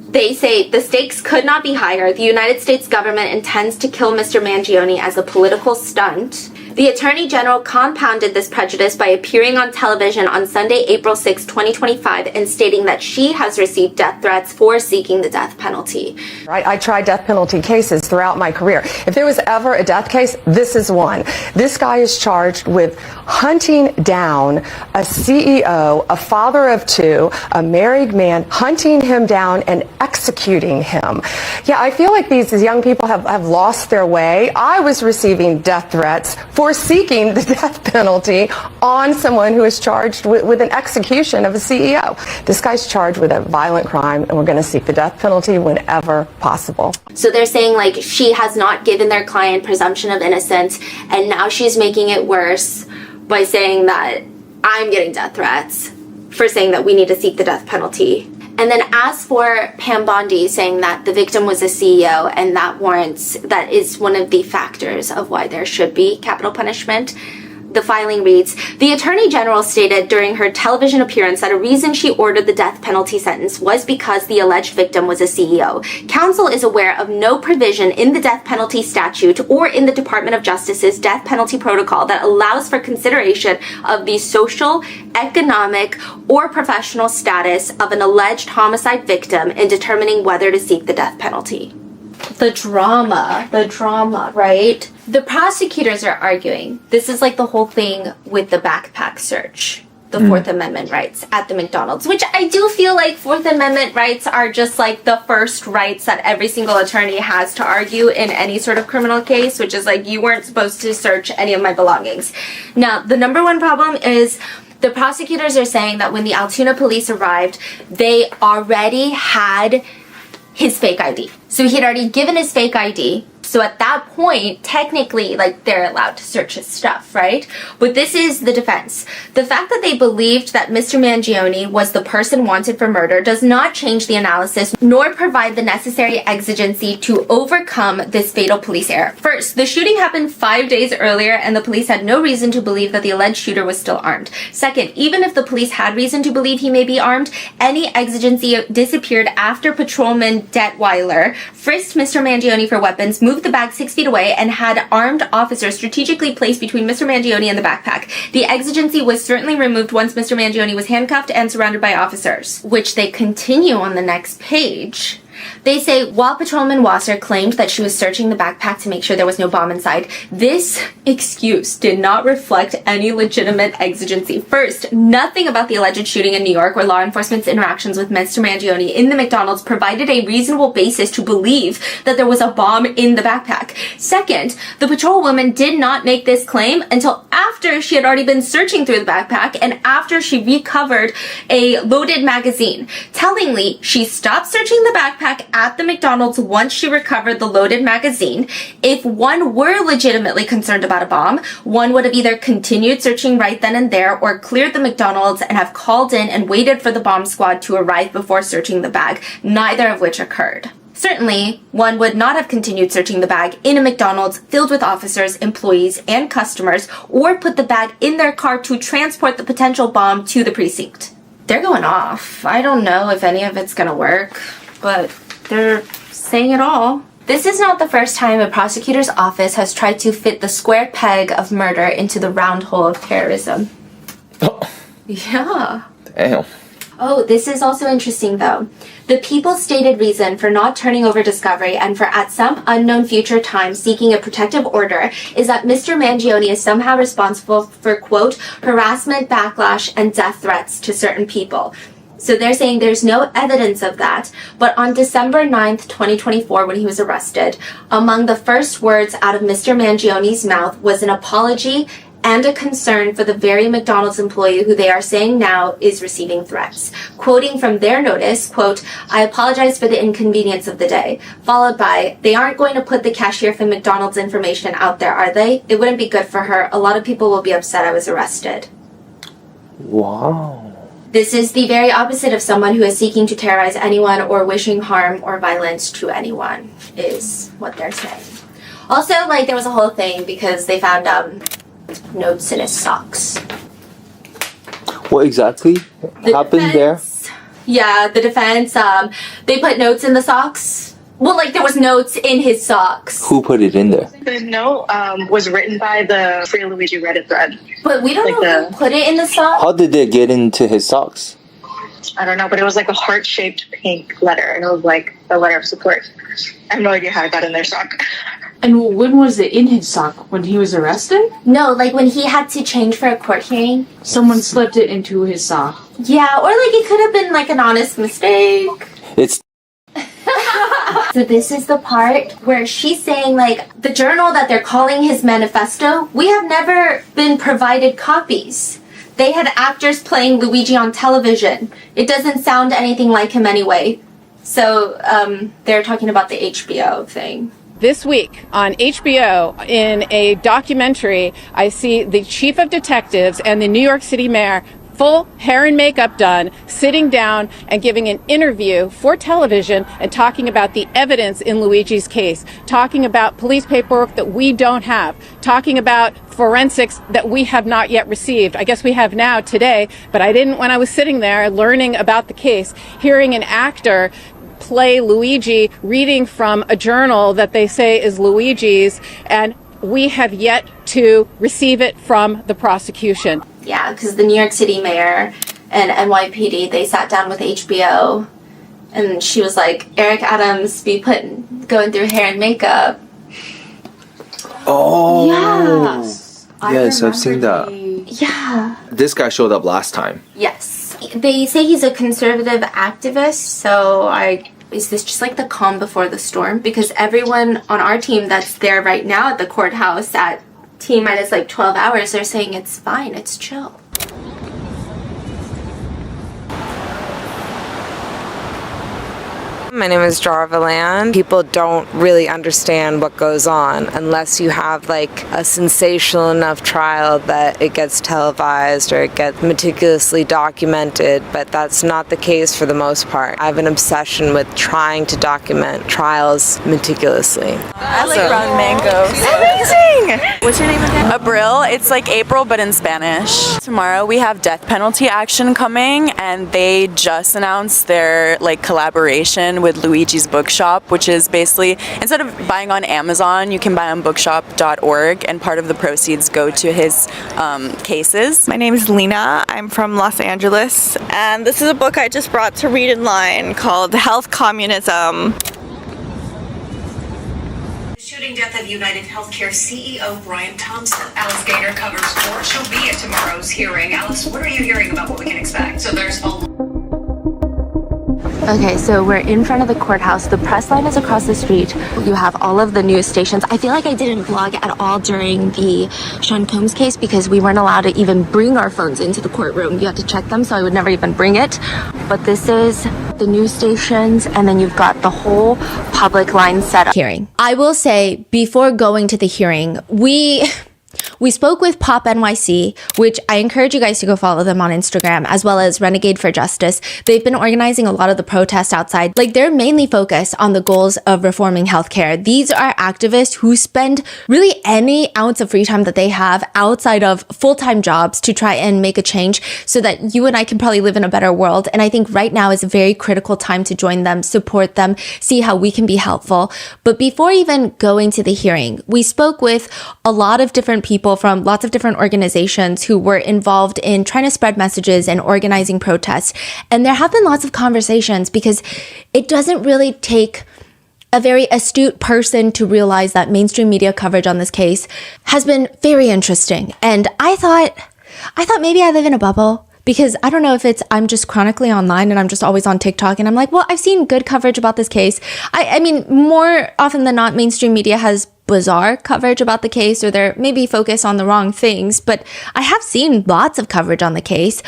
They say the stakes could not be higher. The United States government intends to kill Mr. Mangione as a political stunt. The Attorney General compounded this prejudice by appearing on television on Sunday, April 6, 2025, and stating that she has received death threats for seeking the death penalty. Right? I tried death penalty cases throughout my career. If there was ever a death case, this is one. This guy is charged with hunting down a CEO, a father of 2, a married man, hunting him down and executing him. Yeah, I feel like these young people have lost their way. I was receiving death threats for seeking the death penalty on someone who is charged with an execution of a CEO. This guy's charged with a violent crime, and we're going to seek the death penalty whenever possible. So they're saying, like, she has not given their client presumption of innocence, and now she's making it worse by saying that I'm getting death threats for saying that we need to seek the death penalty. And then as for Pam Bondi saying that the victim was a CEO and that is one of the factors of why there should be capital punishment, the filing reads, the Attorney General stated during her television appearance that a reason she ordered the death penalty sentence was because the alleged victim was a CEO. Counsel is aware of no provision in the death penalty statute or in the Department of Justice's death penalty protocol that allows for consideration of the social, economic, or professional status of an alleged homicide victim in determining whether to seek the death penalty. the drama, right? The prosecutors are arguing this is like the whole thing with the backpack search, the Fourth Amendment rights at the McDonald's, which I do feel like Fourth Amendment rights are just like the first rights that every single attorney has to argue in any sort of criminal case, which is like, you weren't supposed to search any of my belongings. Now, the number one problem is the prosecutors are saying that when the Altoona police arrived, they already had his fake ID. So he had already given his fake ID. So at that point, technically, like, they're allowed to search his stuff, right? But this is the defense. The fact that they believed that Mr. Mangione was the person wanted for murder does not change the analysis, nor provide the necessary exigency to overcome this fatal police error. First, the shooting happened 5 days earlier, and the police had no reason to believe that the alleged shooter was still armed. Second, even if the police had reason to believe he may be armed, any exigency disappeared after Patrolman Detweiler frisked Mr. Mangione for weapons, moved the bag 6 feet away, and had armed officers strategically placed between Mr. Mangione and the backpack. The exigency was certainly removed once Mr. Mangione was handcuffed and surrounded by officers, which they continue on the next page. They say, while Patrolman Wasser claimed that she was searching the backpack to make sure there was no bomb inside, this excuse did not reflect any legitimate exigency. First, nothing about the alleged shooting in New York or law enforcement's interactions with Mr. Mangione in the McDonald's provided a reasonable basis to believe that there was a bomb in the backpack. Second, the patrolwoman did not make this claim until after she had already been searching through the backpack and after she recovered a loaded magazine. Tellingly, she stopped searching the backpack at the McDonald's once she recovered the loaded magazine. If one were legitimately concerned about a bomb, one would have either continued searching right then and there or cleared the McDonald's and have called in and waited for the bomb squad to arrive before searching the bag, neither of which occurred. Certainly, one would not have continued searching the bag in a McDonald's filled with officers, employees, and customers, or put the bag in their car to transport the potential bomb to the precinct. They're going off. I don't know if any of it's gonna work, but they're saying it all. This is not the first time a prosecutor's office has tried to fit the square peg of murder into the round hole of terrorism. Oh. Yeah. Damn. Oh, this is also interesting though. The people's stated reason for not turning over discovery and for at some unknown future time seeking a protective order is that Mr. Mangione is somehow responsible for, quote, harassment, backlash, and death threats to certain people. So they're saying there's no evidence of that, but on December 9th, 2024, when he was arrested, among the first words out of Mr. Mangione's mouth was an apology and a concern for the very McDonald's employee who they are saying now is receiving threats. Quoting from their notice, quote, I apologize for the inconvenience of the day, followed by, they aren't going to put the cashier from McDonald's information out there, are they? It wouldn't be good for her. A lot of people will be upset I was arrested. Wow. This is the very opposite of someone who is seeking to terrorize anyone or wishing harm or violence to anyone, is what they're saying. Also, like, there was a whole thing because they found notes in his socks. What exactly happened there? Yeah, the defense, they put notes in the socks. Well, like, there was notes in his socks. Who put it in there? The note was written by the Free Luigi Reddit thread. But we don't know who put it in the socks. How did they get into his socks? I don't know, but it was like a heart-shaped pink letter, and it was like a letter of support. I have no idea how it got in their sock. And when was it in his sock? When he was arrested? No, like when he had to change for a court hearing. Someone slipped it into his sock. Yeah, or like it could have been like an honest mistake. It's So this is the part where she's saying, like, the journal that they're calling his manifesto, we have never been provided copies. They had actors playing Luigi on television. It doesn't sound anything like him anyway. So they're talking about the HBO thing. This week on HBO, in a documentary, I see the chief of detectives and the New York City mayor, full hair and makeup done, sitting down and giving an interview for television and talking about the evidence in Luigi's case, talking about police paperwork that we don't have, talking about forensics that we have not yet received. I guess we have now today, but I didn't when I was sitting there learning about the case, hearing an actor play Luigi reading from a journal that they say is Luigi's, and we have yet to receive it from the prosecution. Yeah, because the New York City mayor and NYPD, they sat down with HBO And she was like, Eric Adams be going through hair and makeup. Oh. Yeah. Yes, I've seen that. Yeah. This guy showed up last time. Yes. They say he's a conservative activist, so is this just like the calm before the storm? Because everyone on our team that's there right now at the courthouse at T-minus like 12 hours, they're saying it's fine, it's chill. My name is Jarva Land. People don't really understand what goes on unless you have like a sensational enough trial that it gets televised or it gets meticulously documented, but that's not the case for the most part. I have an obsession with trying to document trials meticulously. I like brown mango. Amazing! What's your name again? Abril. It's like April, but in Spanish. Tomorrow we have death penalty action coming, and they just announced their like collaboration with Luigi's Bookshop, which is basically, instead of buying on Amazon, you can buy on bookshop.org, and part of the proceeds go to his cases. My name is Lena. I'm from Los Angeles, and this is a book I just brought to read in line called Health Communism. Shooting death of United Healthcare CEO Brian Thompson. Alice Gaynor covers more. She'll be at tomorrow's hearing. Alice, what are you hearing about what we can expect? So there's a... Okay, so we're in front of the courthouse. The press line is across the street. You have all of the news stations. I feel like I didn't vlog at all during the Sean Combs case because we weren't allowed to even bring our phones into the courtroom. You had to check them, so I would never even bring it. But this is the news stations, and then you've got the whole public line set up. Hearing. I will say, before going to the hearing, we spoke with Pop NYC, which I encourage you guys to go follow them on Instagram, as well as Renegade for Justice. They've been organizing a lot of the protests outside. Like, they're mainly focused on the goals of reforming healthcare. These are activists who spend really any ounce of free time that they have outside of full-time jobs to try and make a change so that you and I can probably live in a better world. And I think right now is a very critical time to join them, support them, see how we can be helpful. But before even going to the hearing, we spoke with a lot of different people from lots of different organizations who were involved in trying to spread messages and organizing protests. And there have been lots of conversations because it doesn't really take a very astute person to realize that mainstream media coverage on this case has been very interesting. And I thought maybe I live in a bubble. Because I don't know if I'm just chronically online and I'm just always on TikTok and I'm like, well, I've seen good coverage about this case. I mean, more often than not, mainstream media has bizarre coverage about the case, or they're maybe focused on the wrong things. But I have seen lots of coverage on the case.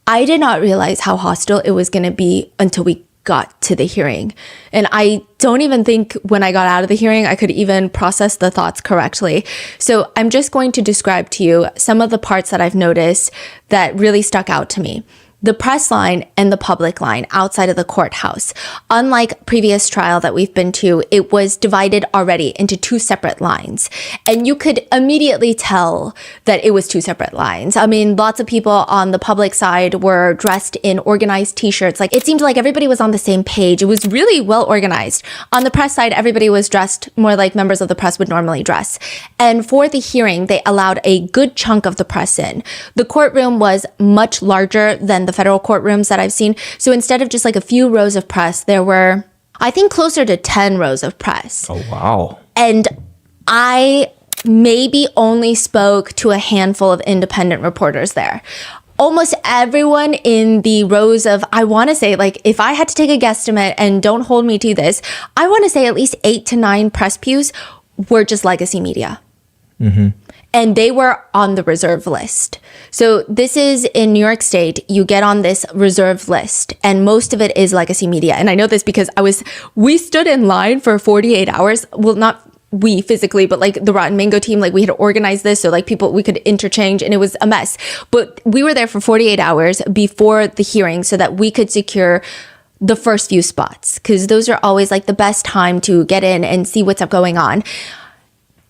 I did not realize how hostile it was going to be until we got to the hearing. And I don't even think when I got out of the hearing, I could even process the thoughts correctly. So I'm just going to describe to you some of the parts that I've noticed that really stuck out to me. The press line and the public line outside of the courthouse. Unlike previous trial that we've been to, it was divided already into two separate lines. And you could immediately tell that it was two separate lines. I mean, lots of people on the public side were dressed in organized t-shirts. Like, it seemed like everybody was on the same page. It was really well organized. On the press side, everybody was dressed more like members of the press would normally dress. And for the hearing, they allowed a good chunk of the press in. The courtroom was much larger than the federal courtrooms that I've seen. So instead of just like a few rows of press, there were, I think, closer to 10 rows of press. Oh, wow. And I maybe only spoke to a handful of independent reporters there. Almost everyone in the rows of, I want to say, like, if I had to take a guesstimate, and don't hold me to this, I want to say at least 8 to 9 press pews were just legacy media. Mm-hmm. And they were on the reserve list. So this is in New York State. You get on this reserve list, and most of it is legacy media. And I know this because we stood in line for 48 hours. Well, not we physically, but like the Rotten Mango team, like we had organized this so like we could interchange, and it was a mess. But we were there for 48 hours before the hearing so that we could secure the first few spots, because those are always like the best time to get in and see what's going on.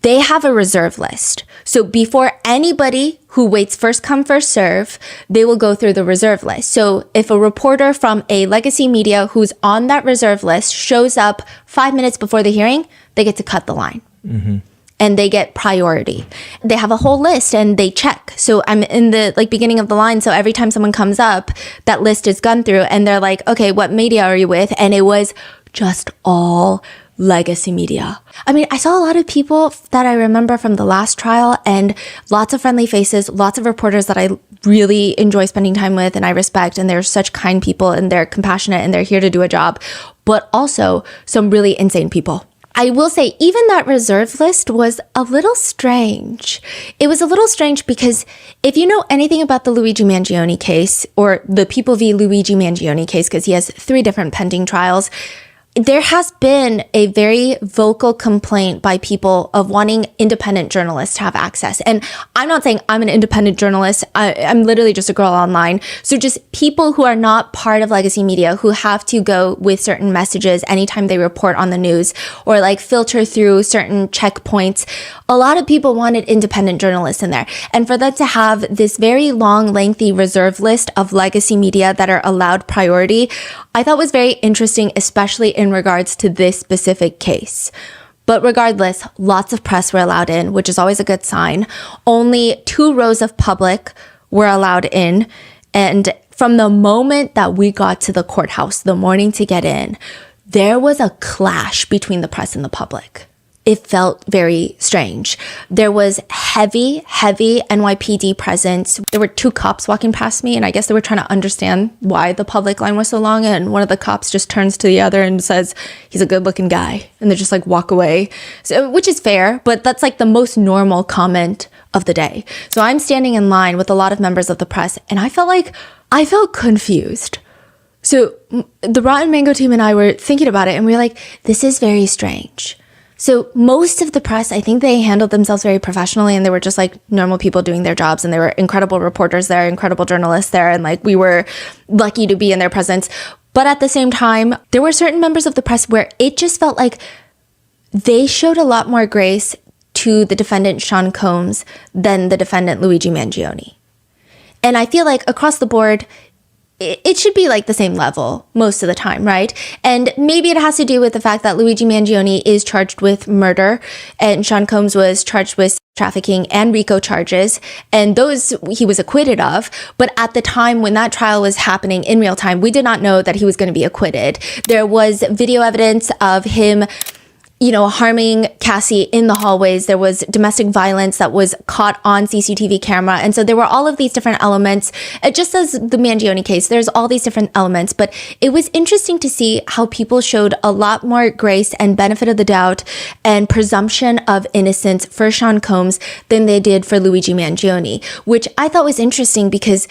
They have a reserve list. So before anybody who waits first come, first serve, they will go through the reserve list. So if a reporter from a legacy media who's on that reserve list shows up 5 minutes before the hearing, they get to cut the line. Mm-hmm. and they get priority. They have a whole list and they check. So I'm in the beginning of the line. So every time someone comes up, that list is gone through and they're like, okay, what media are you with? And it was just all legacy media. I mean, I saw a lot of people that I remember from the last trial and lots of friendly faces, lots of reporters that I really enjoy spending time with and I respect, and they're such kind people and they're compassionate and they're here to do a job, but also some really insane people. I will say even that reserve list was a little strange. It was a little strange because if you know anything about the Luigi Mangione case, or the People v. Luigi Mangione case, because he has 3 different pending trials, there has been a very vocal complaint by people of wanting independent journalists to have access. And I'm not saying I'm an independent journalist. I'm literally just a girl online. So just people who are not part of legacy media, who have to go with certain messages anytime they report on the news or like filter through certain checkpoints. A lot of people wanted independent journalists in there. And for them to have this very long, lengthy reserve list of legacy media that are allowed priority, I thought was very interesting, especially in regards to this specific case. But regardless, lots of press were allowed in, which is always a good sign. Only 2 rows of public were allowed in. And from the moment that we got to the courthouse, the morning to get in, there was a clash between the press and the public. It felt very strange. There was heavy NYPD presence. There were 2 cops walking past me, and I guess they were trying to understand why the public line was so long. And one of the cops just turns to the other and says, he's a good looking guy. And they just like walk away, so, which is fair, but that's like the most normal comment of the day. So I'm standing in line with a lot of members of the press, and I felt confused. So the Rotten Mango team and I were thinking about it, and we were like, this is very strange. So most of the press, I think they handled themselves very professionally, and they were just like normal people doing their jobs, and there were incredible reporters there, incredible journalists there, and like we were lucky to be in their presence. But at the same time, there were certain members of the press where it just felt like they showed a lot more grace to the defendant Sean Combs than the defendant Luigi Mangione. And I feel like across the board, it should be like the same level most of the time, right? And maybe it has to do with the fact that Luigi Mangione is charged with murder and Sean Combs was charged with trafficking and RICO charges, and those he was acquitted of. But at the time when that trial was happening in real time, we did not know that he was going to be acquitted. There was video evidence of him harming Cassie in the hallways. There was domestic violence that was caught on CCTV camera. And so there were all of these different elements. Just as the Mangione case, there's all these different elements. But it was interesting to see how people showed a lot more grace and benefit of the doubt and presumption of innocence for Sean Combs than they did for Luigi Mangione, which I thought was interesting because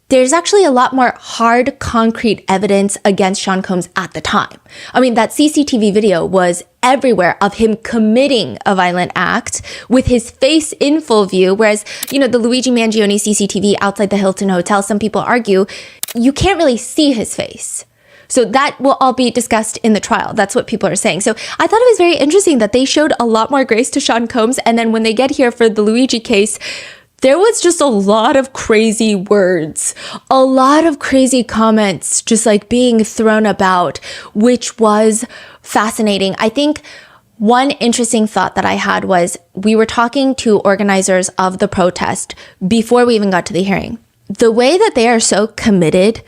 there's actually a lot more hard, concrete evidence against Sean Combs at the time. I mean, that CCTV video was everywhere of him committing a violent act with his face in full view, whereas, the Luigi Mangione CCTV outside the Hilton Hotel, some people argue, you can't really see his face. So that will all be discussed in the trial. That's what people are saying. So I thought it was very interesting that they showed a lot more grace to Sean Combs, and then when they get here for the Luigi case, there was just a lot of crazy words, a lot of crazy comments just like being thrown about, which was fascinating. I think one interesting thought that I had was we were talking to organizers of the protest before we even got to the hearing. The way that they are so committed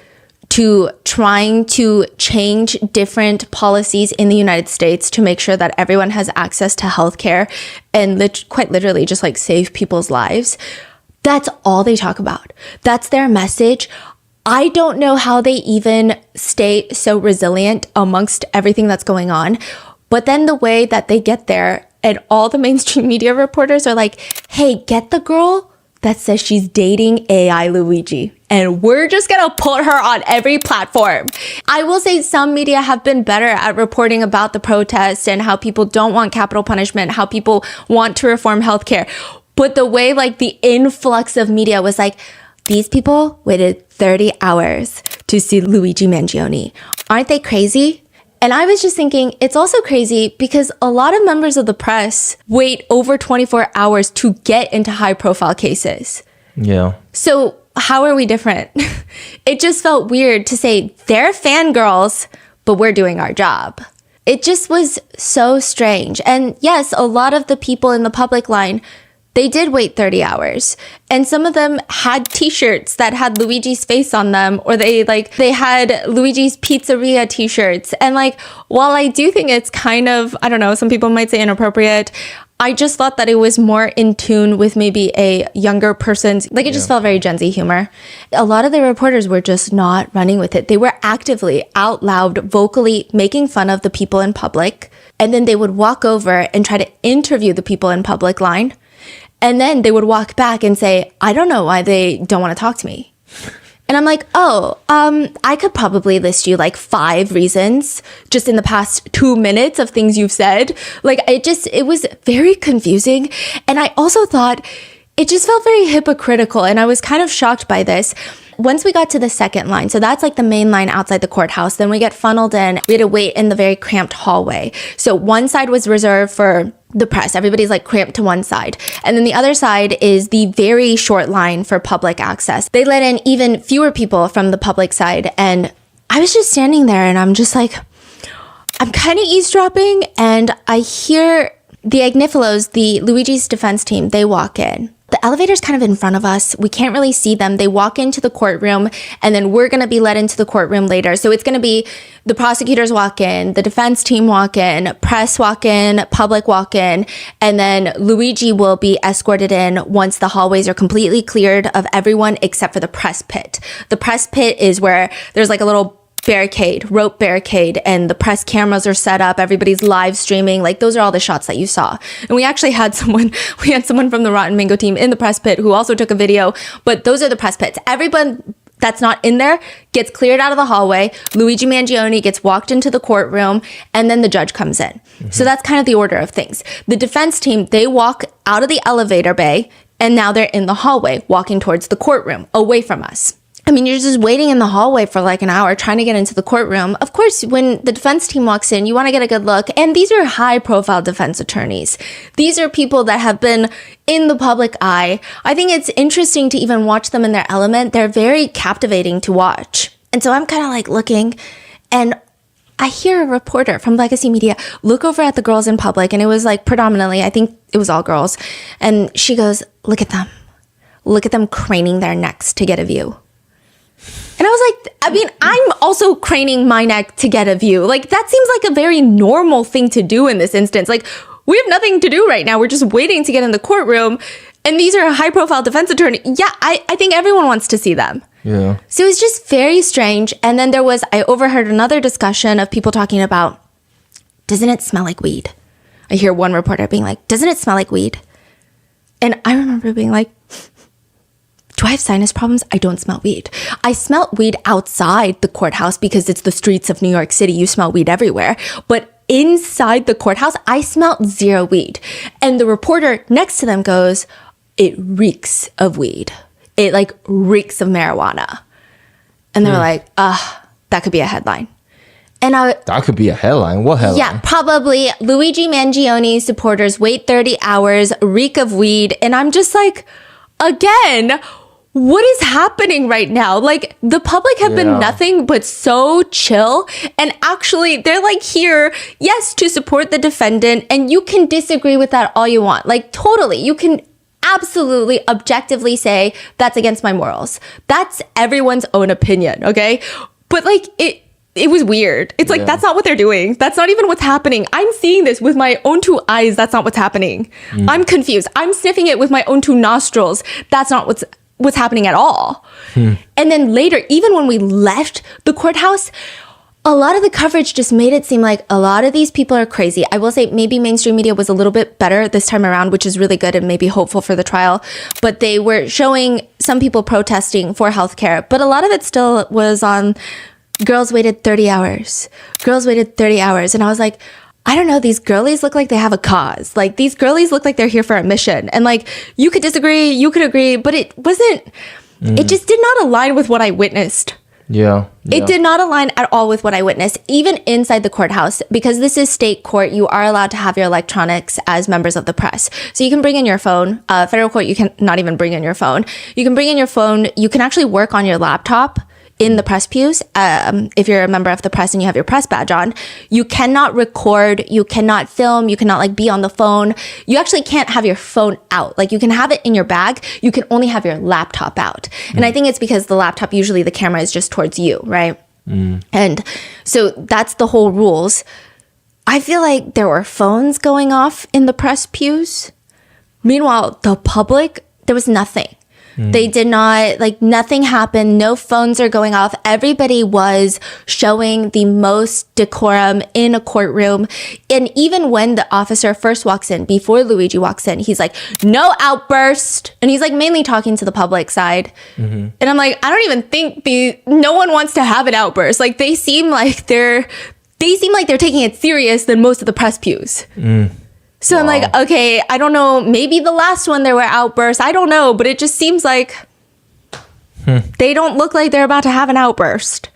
to trying to change different policies in the United States to make sure that everyone has access to healthcare and quite literally just like save people's lives. That's all they talk about. That's their message. I don't know how they even stay so resilient amongst everything that's going on. But then the way that they get there and all the mainstream media reporters are like, hey, get the girl that says she's dating AI Luigi, and we're just gonna put her on every platform. I will say some media have been better at reporting about the protests and how people don't want capital punishment, how people want to reform healthcare. But the way like the influx of media was like, these people waited 30 hours to see Luigi Mangione. Aren't they crazy? And I was just thinking, it's also crazy because a lot of members of the press wait over 24 hours to get into high profile cases. Yeah. So how are we different? It just felt weird to say they're fangirls, but we're doing our job. It just was so strange. And yes, a lot of the people in the public line, they did wait 30 hours. And some of them had t-shirts that had Luigi's face on them, or they had Luigi's Pizzeria t-shirts. And like, while I do think it's kind of, I don't know, some people might say inappropriate, I just thought that it was more in tune with maybe a younger person's, like it just felt very Gen Z humor. A lot of the reporters were just not running with it. They were actively, out loud, vocally making fun of the people in public. And then they would walk over and try to interview the people in public line. And then they would walk back and say, I don't know why they don't want to talk to me. And I'm like, I could probably list you like 5 reasons just in the past 2 minutes of things you've said. Like, it was very confusing. And I also thought it just felt very hypocritical. And I was kind of shocked by this. Once we got to the second line, so that's like the main line outside the courthouse, then we get funneled in. We had to wait in the very cramped hallway. So one side was reserved for the press. Everybody's like cramped to one side. And then the other side is the very short line for public access. They let in even fewer people from the public side. And I was just standing there and I'm just like, I'm kind of eavesdropping. And I hear the Agnifilos, the Luigi's defense team, they walk in. The elevator's kind of in front of us. We can't really see them. They walk into the courtroom and then we're going to be let into the courtroom later. So it's going to be the prosecutors walk in, the defense team walk in, press walk in, public walk in, and then Luigi will be escorted in once the hallways are completely cleared of everyone except for the press pit. The press pit is where there's like a little rope barricade, and the press cameras are set up. Everybody's live streaming. Like, those are all the shots that you saw. And we actually had someone from the Rotten Mango team in the press pit who also took a video, but those are the press pits. Everyone that's not in there gets cleared out of the hallway. Luigi Mangione gets walked into the courtroom, and then the judge comes in. So that's kind of the order of things. The defense team, they walk out of the elevator bay, and now they're in the hallway, walking towards the courtroom, away from us. I mean, you're just waiting in the hallway for like an hour trying to get into the courtroom. Of course, when the defense team walks in, you want to get a good look. And these are high-profile defense attorneys. These are people that have been in the public eye. I think it's interesting to even watch them in their element. They're very captivating to watch. And so I'm kind of like looking, and I hear a reporter from Legacy Media look over at the girls in public, and it was like predominantly, I think it was all girls. And she goes, look at them. Look at them craning their necks to get a view. And I was like, I mean, I'm also craning my neck to get a view. Like, that seems like a very normal thing to do in this instance. Like, we have nothing to do right now. We're just waiting to get in the courtroom. And these are high-profile defense attorneys. Yeah, I think everyone wants to see them. Yeah. So it was just very strange. And then I overheard another discussion of people talking about, doesn't it smell like weed? I hear one reporter being like, doesn't it smell like weed? And I remember being like, do I have sinus problems? I don't smell weed. I smell weed outside the courthouse because it's the streets of New York City. You smell weed everywhere. But inside the courthouse, I smelled zero weed. And the reporter next to them goes, it reeks of weed. It like reeks of marijuana. And they were like, that could be a headline. And that could be a headline. What headline? Yeah, probably Luigi Mangione supporters wait 30 hours, reek of weed. And I'm just like, again, what is happening right now? Like, the public have been nothing but so chill. And actually, they're like here, yes, to support the defendant. And you can disagree with that all you want. Like, totally. You can absolutely objectively say that's against my morals. That's everyone's own opinion, okay? But like, it was weird. It's like, that's not what they're doing. That's not even what's happening. I'm seeing this with my own 2 eyes. That's not what's happening. I'm confused. I'm sniffing it with my own 2 nostrils. That's not what's happening at all. And then later, even when we left the courthouse, a lot of the coverage just made it seem like a lot of these people are crazy. I will say maybe mainstream media was a little bit better this time around, which is really good and maybe hopeful for the trial. But they were showing some people protesting for healthcare. But a lot of it still was on girls waited 30 hours. Girls waited 30 hours. And I was like, I don't know, these girlies look like they have a cause. Like, these girlies look like they're here for a mission. And like, you could disagree, you could agree, but it wasn't, it just did not align with what I witnessed. Yeah. It did not align at all with what I witnessed, even inside the courthouse, because this is state court. You are allowed to have your electronics as members of the press. So you can bring in your phone. Federal court, you can not even bring in your phone. You can bring in your phone. You can actually work on your laptop in the press pews, if you're a member of the press and you have your press badge on, you cannot record, you cannot film, you cannot like be on the phone. You actually can't have your phone out. Like you can have it in your bag, you can only have your laptop out. And I think it's because the laptop, usually the camera is just towards you, right? And so that's the whole rules. I feel like there were phones going off in the press pews. Meanwhile, the public, there was nothing. They did not, like, nothing happened. No phones are going off. Everybody was showing the most decorum in a courtroom. And even when the officer first walks in, before Luigi walks in, he's like, no outburst. And he's like mainly talking to the public side. And I'm like, I don't even think no one wants to have an outburst. Like, they seem like they're taking it serious than most of the press pews. So I'm like, okay, I don't know. Maybe the last one there were outbursts. I don't know. But it just seems like they don't look like they're about to have an outburst.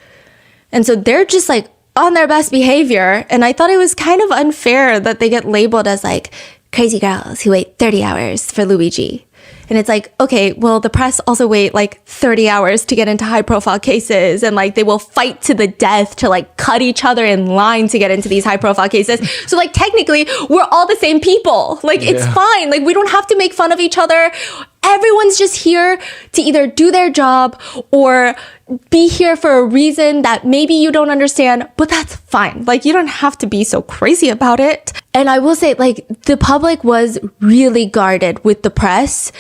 And so they're just like on their best behavior. And I thought it was kind of unfair that they get labeled as like crazy girls who wait 30 hours for Luigi. And it's like, okay, well, the press also wait like 30 hours to get into high profile cases. And like they will fight to the death to like cut each other in line to get into these high profile cases. So like technically we're all the same people. Like it's fine. Like we don't have to make fun of each other. Everyone's just here to either do their job or be here for a reason that maybe you don't understand, but that's fine. Like you don't have to be so crazy about it. And I will say, like, the public was really guarded with the press,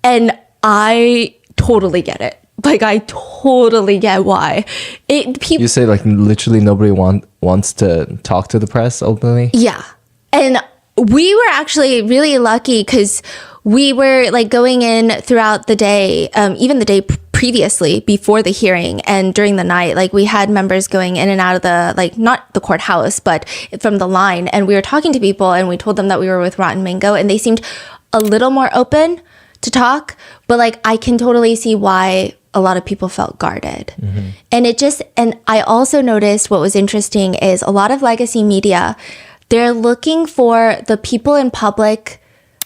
and I totally get it. Like, I totally get why. You say, like, literally nobody wants to talk to the press openly? Yeah. And we were actually really lucky because we were, like, going in throughout the day, even the day previously, before the hearing and during the night. Like, we had members going in and out of the, like, not the courthouse, but from the line. And we were talking to people, and we told them that we were with Rotten Mango, and they seemed a little more open to talk. But, like, I can totally see why a lot of people felt guarded. And I also noticed what was interesting is a lot of legacy media, they're looking for the people in public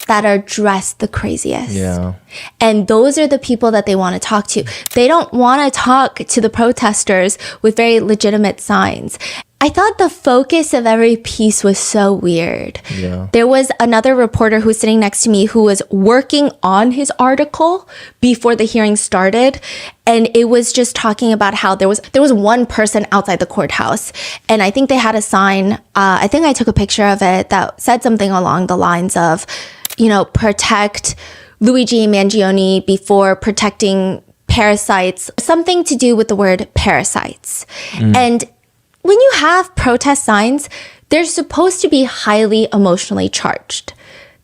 that are dressed the craziest. Yeah. And those are the people that they want to talk to. They don't want to talk to the protesters with very legitimate signs. I thought the focus of every piece was so weird. Yeah. There was another reporter who was sitting next to me who was working on his article before the hearing started. And it was just talking about how there was one person outside the courthouse. And I think they had a sign, I think I took a picture of it, that said something along the lines of, you know, protect Luigi Mangione before protecting parasites. Something to do with the word parasites. And when you have protest signs, they're supposed to be highly emotionally charged.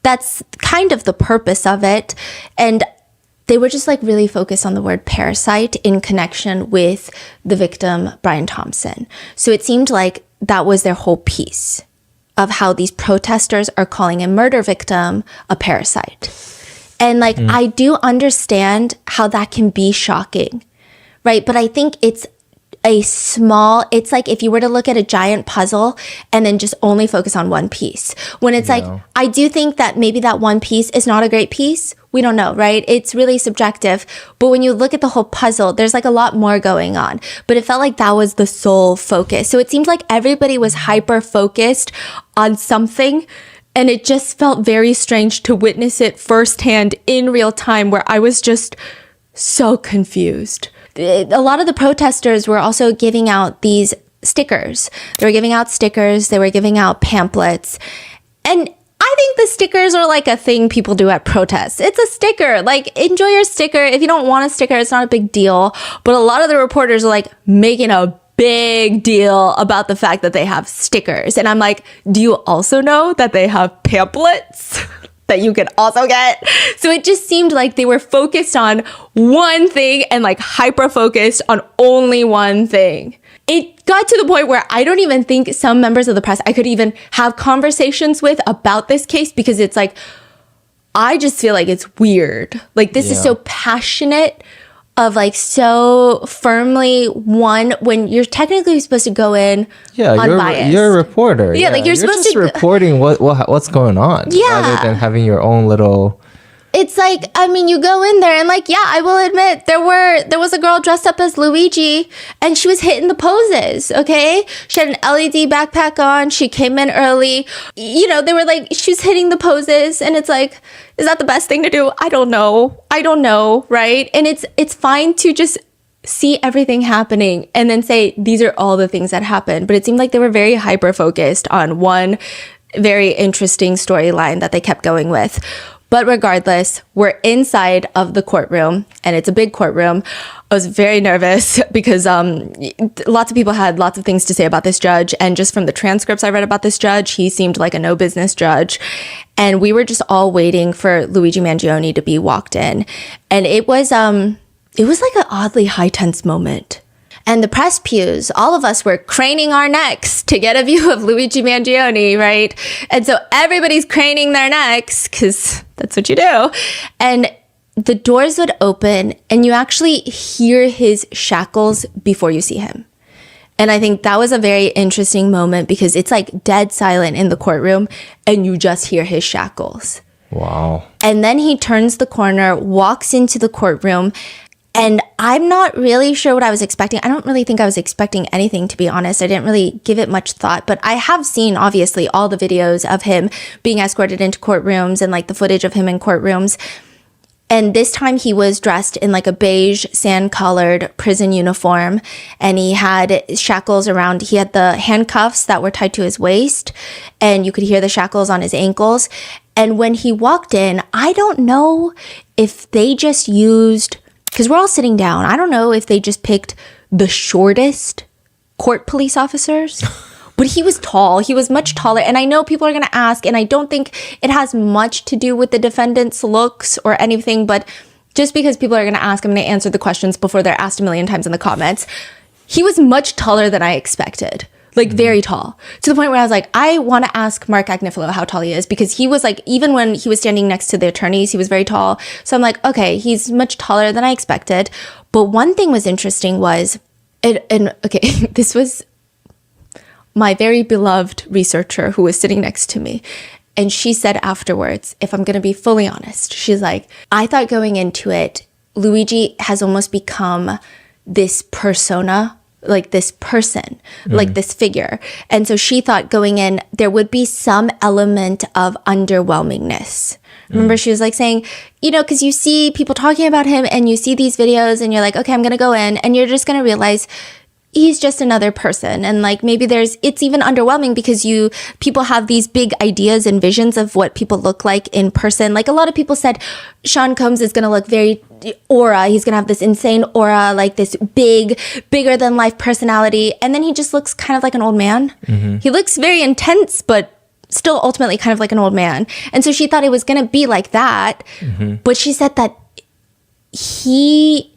That's kind of the purpose of it. And they were just like really focused on the word parasite in connection with the victim, Brian Thompson. So it seemed like that was their whole piece of how these protesters are calling a murder victim a parasite. And like, I do understand how that can be shocking, right? But I think it's it's like if you were to look at a giant puzzle and then just only focus on one piece. When it's like, I do think that maybe that one piece is not a great piece. We don't know, right? It's really subjective. But when you look at the whole puzzle, there's like a lot more going on. But it felt like that was the sole focus. So it seemed like everybody was hyper focused on something. And it just felt very strange to witness it firsthand in real time, where I was just so confused. A lot of the protesters were also giving out these stickers. They were giving out stickers. They were giving out pamphlets. And I think the stickers are like a thing people do at protests. It's a sticker. Like, enjoy your sticker. If you don't want a sticker, it's not a big deal. But a lot of the reporters are like making a big deal about the fact that they have stickers. And I'm like, do you also know that they have pamphlets that you can also get? So it just seemed like they were focused on one thing and like hyper focused on only one thing. It got to the point where I don't even think some members of the press I could even have conversations with about this case, because it's like, I just feel like it's weird. Like, this is so passionate, of like so firmly one, when you're technically supposed to go in unbiased. You're a reporter. Yeah, like you're supposed just to reporting what's going on. Yeah. Rather than having your own little it's like, I mean, you go in there and like, yeah, I will admit there was a girl dressed up as Luigi and she was hitting the poses, okay? She had an LED backpack on. She came in early. You know, they were like, she was hitting the poses and it's like, is that the best thing to do? I don't know, right? And it's fine to just see everything happening and then say, these are all the things that happened. But it seemed like they were very hyper-focused on one very interesting storyline that they kept going with. But regardless, we're inside of the courtroom and it's a big courtroom. I was very nervous because lots of people had lots of things to say about this judge. And just from the transcripts I read about this judge, he seemed like a no business judge. And we were just all waiting for Luigi Mangione to be walked in. And it was like an oddly high tense moment. And the press pews, all of us were craning our necks to get a view of Luigi Mangione, right? And so everybody's craning their necks because that's what you do. And the doors would open and you actually hear his shackles before you see him. And I think that was a very interesting moment because it's like dead silent in the courtroom and you just hear his shackles. Wow. And then he turns the corner, walks into the courtroom. And I'm not really sure what I was expecting. I don't really think I was expecting anything, to be honest. I didn't really give it much thought, but I have seen, obviously, all the videos of him being escorted into courtrooms and like the footage of him in courtrooms. And this time he was dressed in like a beige sand-colored prison uniform and he had shackles around. He had the handcuffs that were tied to his waist and you could hear the shackles on his ankles. And when he walked in, I don't know if they just used... because we're all sitting down. I don't know if they just picked the shortest court police officers, but he was tall. He was much taller. And I know people are going to ask, and I don't think it has much to do with the defendant's looks or anything, but just because people are going to ask, I'm going to answer the questions before they're asked a million times in the comments. He was much taller than I expected. Like very tall, to the point where I was like, I want to ask Mark Agnifilo how tall he is because he was like, even when he was standing next to the attorneys, he was very tall. So I'm like, okay, he's much taller than I expected. But one thing was interesting was, okay, this was my very beloved researcher who was sitting next to me. And she said afterwards, if I'm going to be fully honest, she's like, I thought going into it, Luigi has almost become this persona, like this person, like this figure. And so she thought going in, there would be some element of underwhelmingness. Remember, she was like saying, you know, because you see people talking about him and you see these videos and you're like, okay, I'm going to go in and you're just going to realize he's just another person. And like maybe it's even underwhelming because people have these big ideas and visions of what people look like in person. Like a lot of people said Sean Combs is going to look very aura. He's going to have this insane aura, like this bigger than life personality. And then he just looks kind of like an old man. Mm-hmm. He looks very intense, but still ultimately kind of like an old man. And so she thought it was going to be like that. Mm-hmm. But she said that he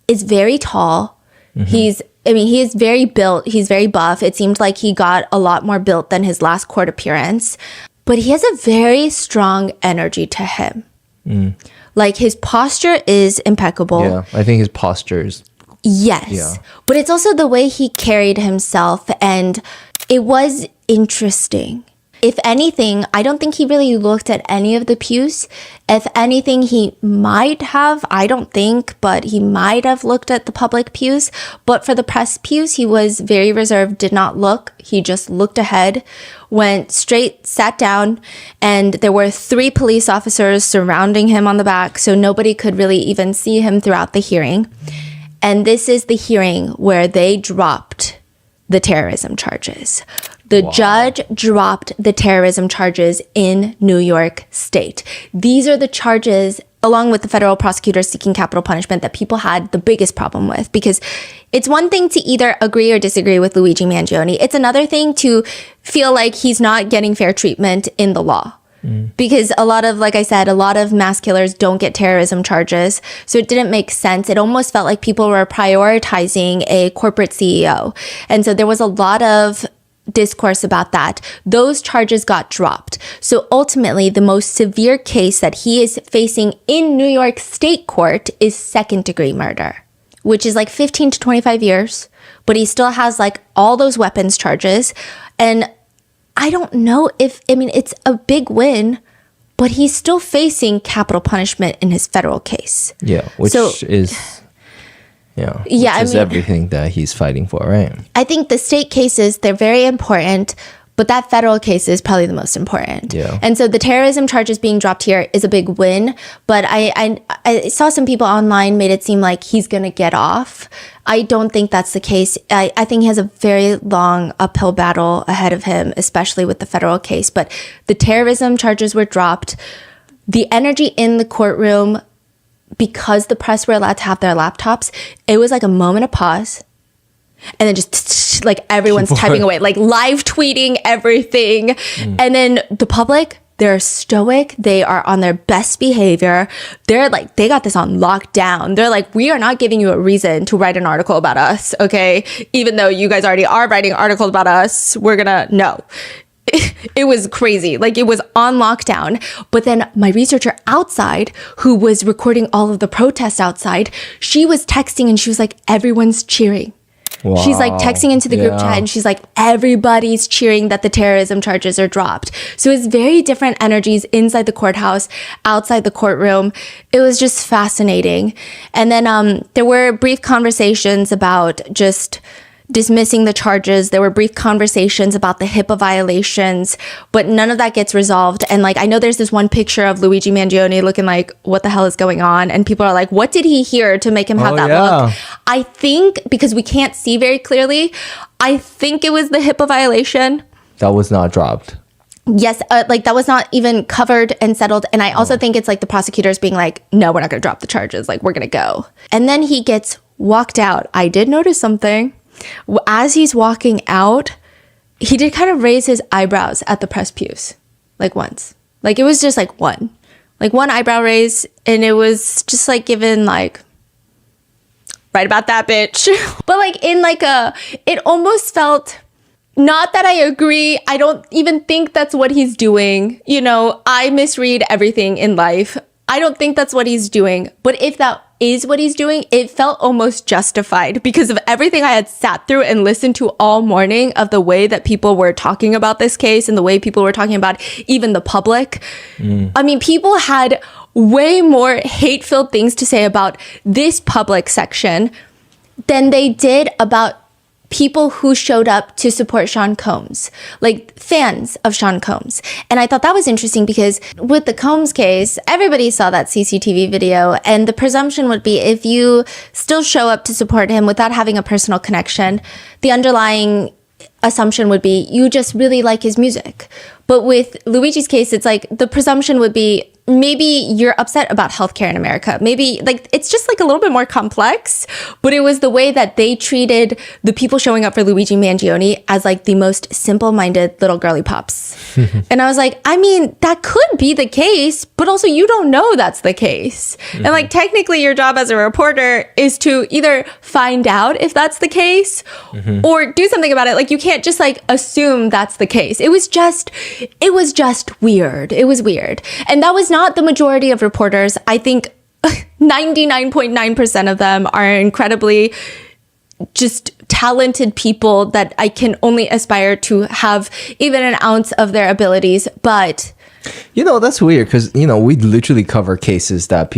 is very tall. Mm-hmm. He is very built. He's very buff. It seemed like he got a lot more built than his last court appearance. But he has a very strong energy to him. Mm. Like his posture is impeccable. Yeah, I think his posture is... Yes. Yeah. But it's also the way he carried himself. And it was interesting. If anything, I don't think he really looked at any of the pews. If anything, he might have, I don't think, but he might have looked at the public pews. But for the press pews, he was very reserved, did not look. He just looked ahead, went straight, sat down, and there were 3 police officers surrounding him on the back, so nobody could really even see him throughout the hearing. And this is the hearing where they dropped the terrorism charges. The judge dropped the terrorism charges in New York State. These are the charges, along with the federal prosecutors seeking capital punishment, that people had the biggest problem with. Because it's one thing to either agree or disagree with Luigi Mangione. It's another thing to feel like he's not getting fair treatment in the law. Because like I said, a lot of mass killers don't get terrorism charges. So it didn't make sense. It almost felt like people were prioritizing a corporate CEO. And so there was a lot of discourse about that. Those charges got dropped. So ultimately, the most severe case that he is facing in New York State court is second-degree murder, which is like 15 to 25 years. But he still has like all those weapons charges. And I don't know it's a big win, but he's still facing capital punishment in his federal case. Yeah, which is everything that he's fighting for, right? I think the state cases, they're very important, but that federal case is probably the most important. Yeah. And so the terrorism charges being dropped here is a big win, but I saw some people online made it seem like he's going to get off. I don't think that's the case. I think he has a very long uphill battle ahead of him, especially with the federal case. But the terrorism charges were dropped. The energy in the courtroom, because the press were allowed to have their laptops, it was like a moment of pause. And then just like everyone's typing away, like live tweeting everything. And then the public, they're stoic. They are on their best behavior. They're like, they got this on lockdown. They're like, we are not giving you a reason to write an article about us, okay? Even though you guys already are writing articles about us, we're gonna, no. It was crazy. Like, it was on lockdown. But then my researcher outside, who was recording all of the protests outside, she was texting and she was like, everyone's cheering. Wow. She's like texting into the group chat and she's like, everybody's cheering that the terrorism charges are dropped. So it's very different energies inside the courthouse, outside the courtroom. It was just fascinating. And then there were brief conversations about just dismissing the charges. There were brief conversations about the HIPAA violations, but none of that gets resolved. And like, I know there's this one picture of Luigi Mangione looking like, what the hell is going on? And people are like, what did he hear to make him have that look? I think, because we can't see very clearly, I think it was the HIPAA violation. That was not dropped. Yes, like that was not even covered and settled. And I also think it's like the prosecutors being like, no, we're not going to drop the charges. Like, we're going to go. And then he gets walked out. I did notice something. As he's walking out, he did kind of raise his eyebrows at the press pews, like once. Like, it was just like one eyebrow raise, and it was just like given like, right about that, bitch. But like in like it almost felt, not that I agree. I don't even think that's what he's doing. You know, I misread everything in life. I don't think that's what he's doing. But if that is what he's doing, it felt almost justified because of everything I had sat through and listened to all morning, of the way that people were talking about this case and the way people were talking about even the public. I mean, people had way more hate-filled things to say about this public section than they did about people who showed up to support Sean Combs, like fans of Sean Combs. And I thought that was interesting because with the Combs case, everybody saw that CCTV video, and the presumption would be if you still show up to support him without having a personal connection, the underlying assumption would be you just really like his music. But with Luigi's case, it's like the presumption would be maybe you're upset about healthcare in America. Maybe like it's just like a little bit more complex, but it was the way that they treated the people showing up for Luigi Mangione as like the most simple-minded little girly pops. And I was like, I mean, that could be the case, but also you don't know that's the case. And like technically your job as a reporter is to either find out if that's the case or do something about it. Like you can't just like assume that's the case. It was just weird. It was weird. And that was not the majority of reporters. I think 99.9% of them are incredibly just talented people that I can only aspire to have even an ounce of their abilities. But you know, that's weird because, you know, we literally cover cases that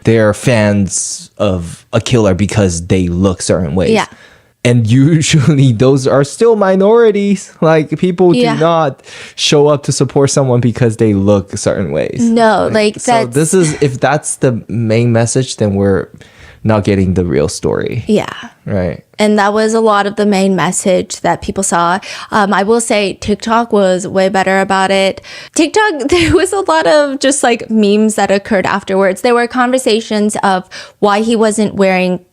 they're fans of a killer because they look certain ways. Yeah. And usually those are still minorities. Like people do not show up to support someone because they look certain ways. No, like so that's... if that's the main message, then we're not getting the real story. Yeah. Right. And that was a lot of the main message that people saw. I will say TikTok was way better about it. TikTok, there was a lot of just like memes that occurred afterwards. There were conversations of why he wasn't wearing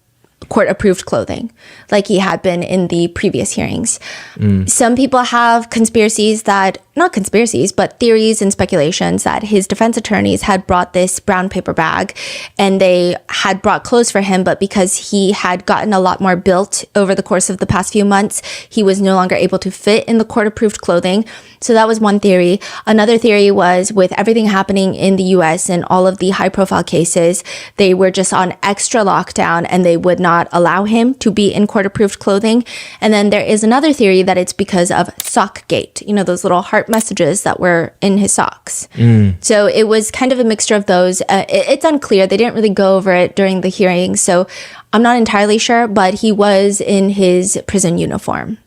court-approved clothing like he had been in the previous hearings. Some people have not conspiracies, but theories and speculations that his defense attorneys had brought this brown paper bag and they had brought clothes for him, but because he had gotten a lot more built over the course of the past few months, he was no longer able to fit in the court-approved clothing. So that was one theory. Another theory was with everything happening in the US and all of the high-profile cases, they were just on extra lockdown and they would not not allow him to be in court-approved clothing. And then there is another theory that it's because of Sockgate, you know, those little heart messages that were in his socks. So it was kind of a mixture of those. It's unclear. They didn't really go over it during the hearing, so I'm not entirely sure, but he was in his prison uniform.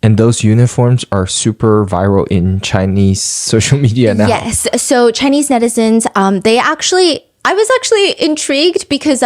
And those uniforms are super viral in Chinese social media now. Yes. So Chinese netizens, I was actually intrigued because,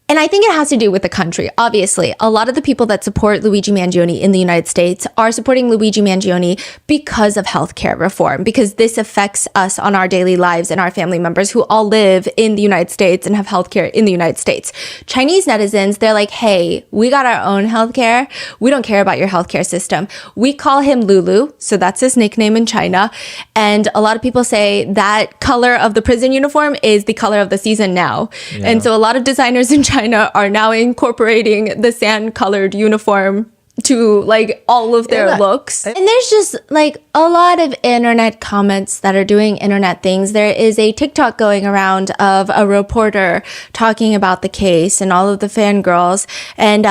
and I think it has to do with the country. Obviously, a lot of the people that support Luigi Mangione in the United States are supporting Luigi Mangione because of healthcare reform, because this affects us on our daily lives and our family members who all live in the United States and have healthcare in the United States. Chinese netizens, they're like, hey, we got our own healthcare. We don't care about your healthcare system. We call him Lulu, so that's his nickname in China. And a lot of people say that color of the prison uniform is the color of the season now. Yeah. And so a lot of designers in China are now incorporating the sand-colored uniform to like all of their looks. And there's just like a lot of internet comments that are doing internet things. There is a TikTok going around of a reporter talking about the case and all of the fangirls. And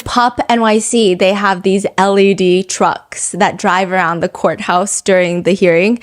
Pop NYC, they have these LED trucks that drive around the courthouse during the hearing.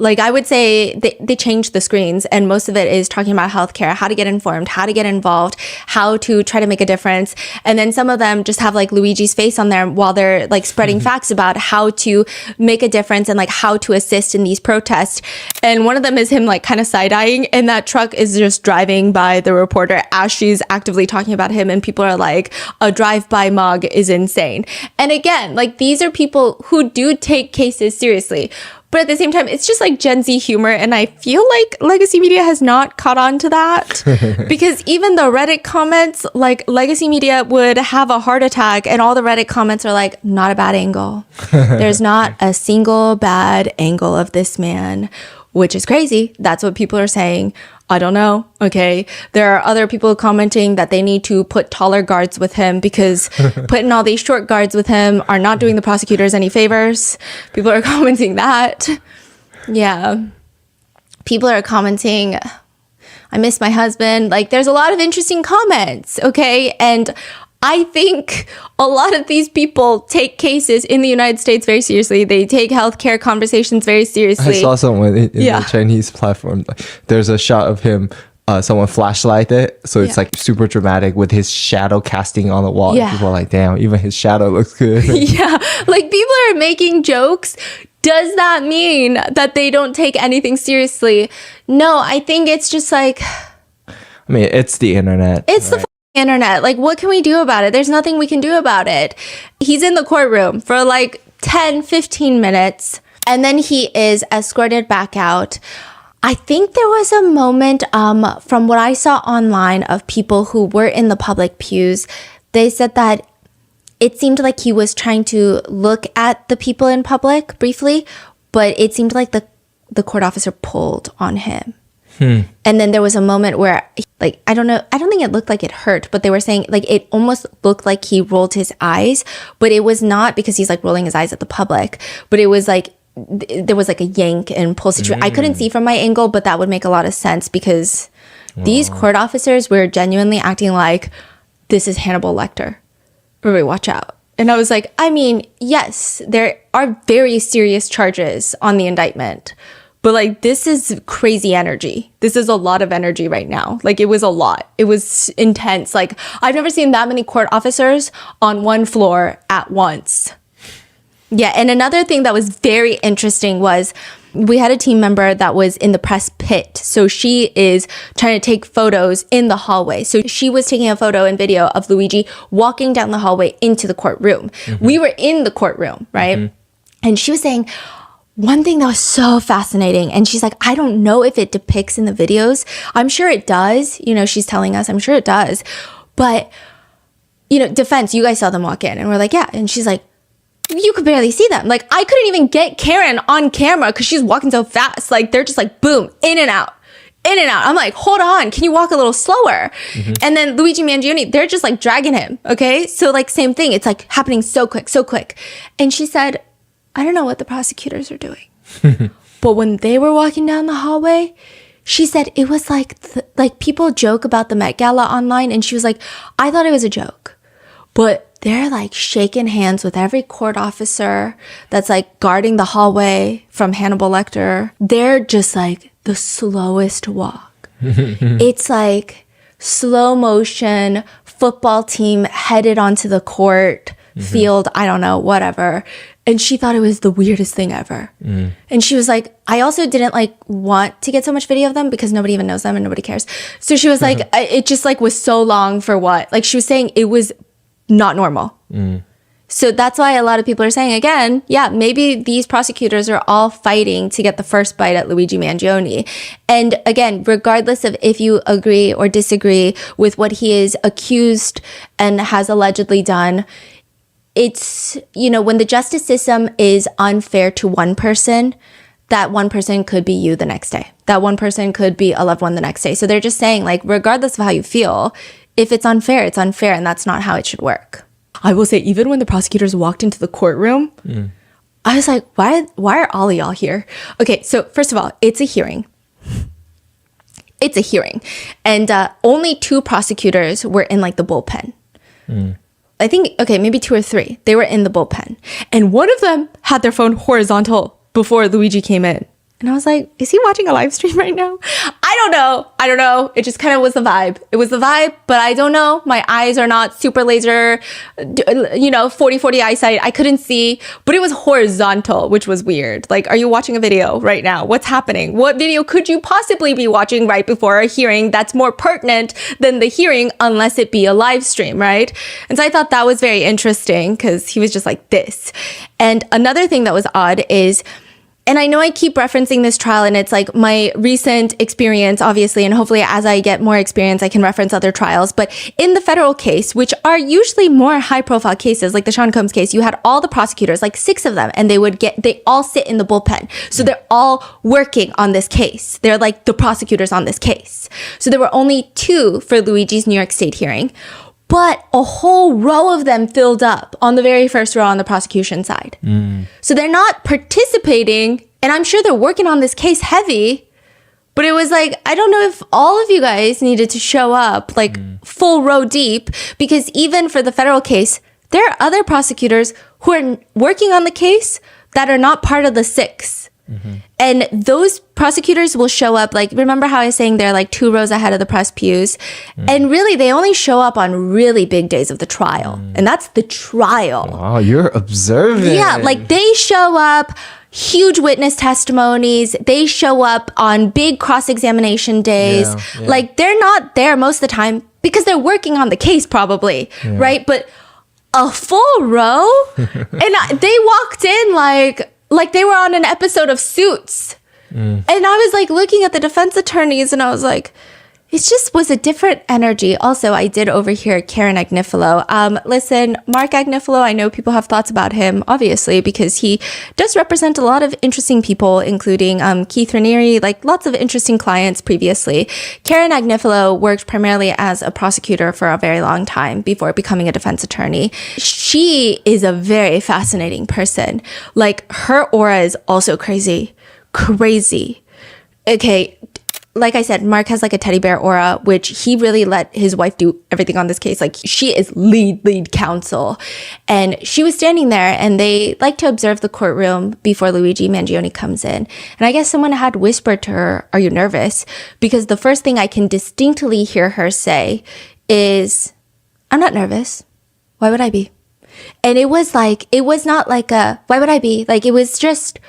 Like I would say they changed the screens, and most of it is talking about healthcare, how to get informed, how to get involved, how to try to make a difference. And then some of them just have like Luigi's face on there while they're like spreading facts about how to make a difference and like how to assist in these protests. And one of them is him like kind of side-eyeing, and that truck is just driving by the reporter as she's actively talking about him. And people are like, a drive-by mug is insane. And again, like these are people who do take cases seriously. But at the same time, it's just like Gen Z humor. And I feel like legacy media has not caught on to that. Because even the Reddit comments, like legacy media would have a heart attack. And all the Reddit comments are like, not a bad angle. There's not a single bad angle of this man, which is crazy. That's what people are saying. I don't know. Okay. There are other people commenting that they need to put taller guards with him because putting all these short guards with him are not doing the prosecutors any favors. People are commenting that. Yeah. People are commenting, I miss my husband. Like there's a lot of interesting comments. Okay. And I think a lot of these people take cases in the United States very seriously. They take healthcare conversations very seriously. I saw someone in the Chinese platform. There's a shot of him, someone flashlighted it. So it's like super dramatic with his shadow casting on the wall. Yeah. People are like, damn, even his shadow looks good. Yeah. Like people are making jokes. Does that mean that they don't take anything seriously? No, I think it's just like... I mean, it's the internet. It's right? The internet. Like, what can we do about it? There's nothing we can do about it. He's in the courtroom for like 10, 15 minutes, and then he is escorted back out. I think there was a moment from what I saw online of people who were in the public pews. They said that it seemed like he was trying to look at the people in public briefly, but it seemed like the court officer pulled on him. And then there was a moment where, like, I don't think it looked like it hurt, but they were saying, like, it almost looked like he rolled his eyes, but it was not because he's, like, rolling his eyes at the public, but it was, like, there was, like, a yank and pull situation. I couldn't see from my angle, but that would make a lot of sense because these court officers were genuinely acting like, this is Hannibal Lecter. Everybody watch out. And I was like, I mean, yes, there are very serious charges on the indictment, but like, this is crazy energy. This is a lot of energy right now. Like, it was a lot. It was intense. Like, I've never seen that many court officers on one floor at once. Yeah. And another thing that was very interesting was we had a team member that was in the press pit. So she is trying to take photos in the hallway. So she was taking a photo and video of Luigi walking down the hallway into the courtroom. We were in the courtroom, right? And she was saying, one thing that was so fascinating, and she's like, I don't know if it depicts in the videos. I'm sure it does. You know, she's telling us, I'm sure it does. But, you know, defense, you guys saw them walk in. And we're like, yeah. And she's like, you could barely see them. Like, I couldn't even get Karen on camera because she's walking so fast. Like, they're just like, boom, in and out. In and out. I'm like, hold on. Can you walk a little slower? And then Luigi Mangione, they're just like dragging him. Okay. So like, same thing. It's like happening so quick, so quick. And she said, I don't know what the prosecutors are doing. But when they were walking down the hallway, She said it was like people joke about the Met Gala online, and she was like, I thought it was a joke, but they're like shaking hands with every court officer that's like guarding the hallway from Hannibal Lecter. They're just like the slowest walk. It's like slow motion football team headed onto the court field, I don't know, whatever. And she thought it was the weirdest thing ever. And she was like, I also didn't like want to get so much video of them because nobody even knows them and nobody cares. So she was like, it just like was so long for what? Like she was saying it was not normal. So that's why a lot of people are saying, again, yeah, maybe these prosecutors are all fighting to get the first bite at Luigi Mangione. And again, regardless of if you agree or disagree with what he is accused and has allegedly done, it's, you know, when the justice system is unfair to one person, that one person could be you the next day. That one person could be a loved one the next day. So they're just saying, like, regardless of how you feel, if it's unfair, it's unfair, and that's not how it should work. I will say, even when the prosecutors walked into the courtroom, I was like, why are all of y'all here? Okay, so first of all, it's a hearing. It's a hearing. And only 2 prosecutors were in like the bullpen. I think, okay, maybe 2 or 3. They were in the bullpen. And one of them had their phone horizontal before Luigi came in. And I was like, is he watching a live stream right now? I don't know. It just kind of was the vibe. It was the vibe, but I don't know. My eyes are not super laser, 40/40 eyesight. I couldn't see, but it was horizontal, which was weird. Like, are you watching a video right now? What's happening? What video could you possibly be watching right before a hearing that's more pertinent than the hearing unless it be a live stream, right? And so I thought that was very interesting because he was just like this. And another thing that was odd is, and I know I keep referencing this trial and it's like my recent experience, obviously, and hopefully as I get more experience, I can reference other trials. But in the federal case, which are usually more high profile cases, like the Sean Combs case, you had all the prosecutors, like 6 of them, and they all sit in the bullpen. So they're all working on this case. They're like the prosecutors on this case. So there were only 2 for Luigi's New York State hearing. But a whole row of them filled up on the very first row on the prosecution side. So they're not participating, and I'm sure they're working on this case heavy, but it was like, I don't know if all of you guys needed to show up like full row deep, because even for the federal case, there are other prosecutors who are working on the case that are not part of the 6. And those prosecutors will show up, like, remember how I was saying they're like 2 rows ahead of the press pews? And really, they only show up on really big days of the trial. And that's the trial. Wow, you're observant. Yeah, like they show up, huge witness testimonies. They show up on big cross-examination days. Yeah. Like, they're not there most of the time because they're working on the case probably, right? But a full row? And they walked in like they were on an episode of Suits. And I was like looking at the defense attorneys and I was like, it just was a different energy. Also, I did overhear Karen Agnifilo. Listen, Mark Agnifilo, I know people have thoughts about him, obviously, because he does represent a lot of interesting people, including Keith Raniere, like lots of interesting clients previously. Karen Agnifilo worked primarily as a prosecutor for a very long time before becoming a defense attorney. She is a very fascinating person. Like, her aura is also crazy. Okay, like I said, Mark has like a teddy bear aura, which he really let his wife do everything on this case. Like, she is lead counsel. And she was standing there and they like to observe the courtroom before Luigi Mangione comes in. And I guess someone had whispered to her, "Are you nervous?" Because the first thing I can distinctly hear her say is, "I'm not nervous. Why would I be?" And it was not like a, why would I be? Like, it was just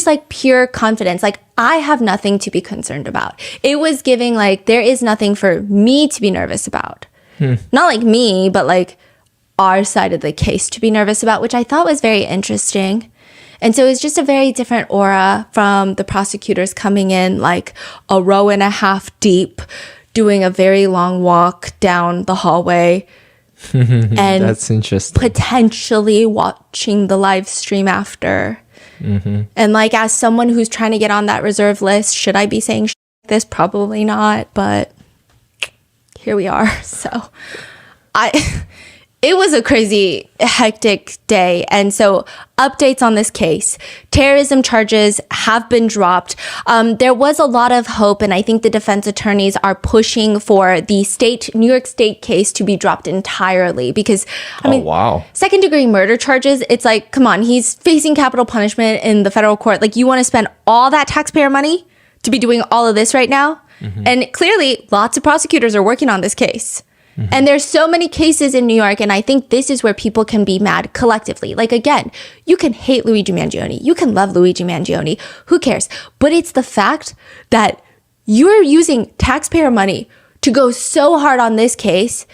like pure confidence. Like, I have nothing to be concerned about. It was giving like, there is nothing for me to be nervous about. Not like me, but like our side of the case to be nervous about, which I thought was very interesting. And so it was just a very different aura from the prosecutors coming in like a row and a half deep, doing a very long walk down the hallway. And that's interesting. Potentially watching the live stream after. And like, as someone who's trying to get on that reserve list, should I be saying this? Probably not, but here we are. So it was a crazy, hectic day. And so updates on this case. Terrorism charges have been dropped. There was a lot of hope, and I think the defense attorneys are pushing for the New York State case to be dropped entirely because, I mean, second degree murder charges, it's like, come on, he's facing capital punishment in the federal court. Like, you want to spend all that taxpayer money to be doing all of this right now? And clearly, lots of prosecutors are working on this case. And there's so many cases in New York, and I think this is where people can be mad collectively. Like, again, you can hate Luigi Mangione. You can love Luigi Mangione. Who cares? But it's the fact that you're using taxpayer money to go so hard on this case.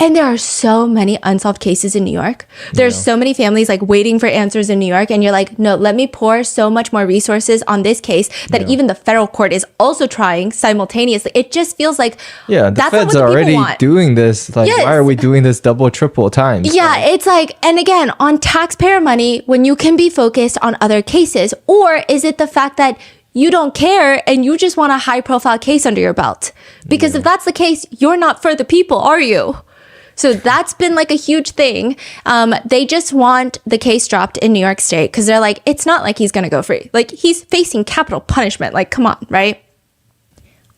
And there are so many unsolved cases in New York. There's so many families like waiting for answers in New York. And you're like, no, let me pour so much more resources on this case that even the federal court is also trying simultaneously. It just feels like the that's feds not are what the already people want. doing this. Like, why are we doing this double, triple times? Yeah, it's like, and again, on taxpayer money when you can be focused on other cases? Or is it the fact that you don't care and you just want a high profile case under your belt? Because if that's the case, you're not for the people, are you? So that's been like a huge thing. They just want the case dropped in New York State because they're like, it's not like he's going to go free. Like, he's facing capital punishment. Like, come on, right?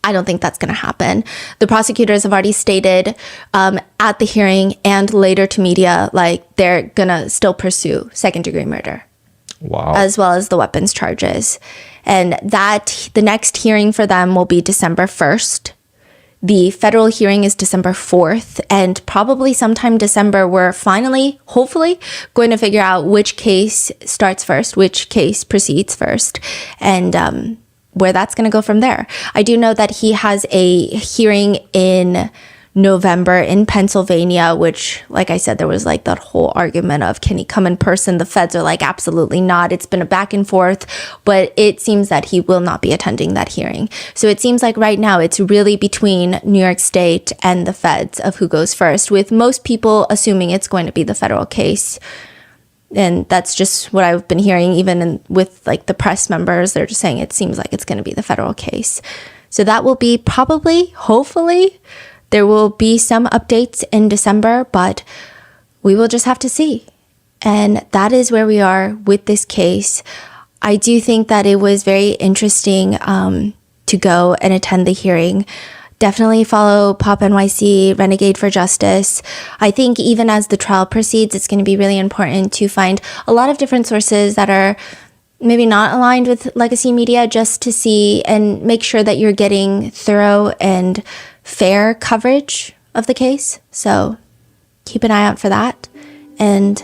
I don't think that's going to happen. The prosecutors have already stated at the hearing and later to media, like, they're going to still pursue second degree murder. Wow. As well as the weapons charges. And that the next hearing for them will be December 1st. The federal hearing is December 4th, and probably sometime December, we're finally, hopefully, going to figure out which case starts first, which case proceeds first, and where that's going to go from there. I do know that he has a hearing in November in Pennsylvania, which, like I said, there was like that whole argument of, can he come in person? The feds are like, absolutely not. It's been a back and forth, but it seems that he will not be attending that hearing. So it seems like right now it's really between New York State and the feds of who goes first, with most people assuming it's going to be the federal case. And that's just what I've been hearing, even with like the press members. They're just saying it seems like it's going to be the federal case. So that will be probably, hopefully, there will be some updates in December, but we will just have to see. And that is where we are with this case. I do think that it was very interesting to go and attend the hearing. Definitely follow Pop NYC, Renegade for Justice. I think even as the trial proceeds, it's going to be really important to find a lot of different sources that are maybe not aligned with legacy media, just to see and make sure that you're getting thorough and fair coverage of the case. So keep an eye out for that. And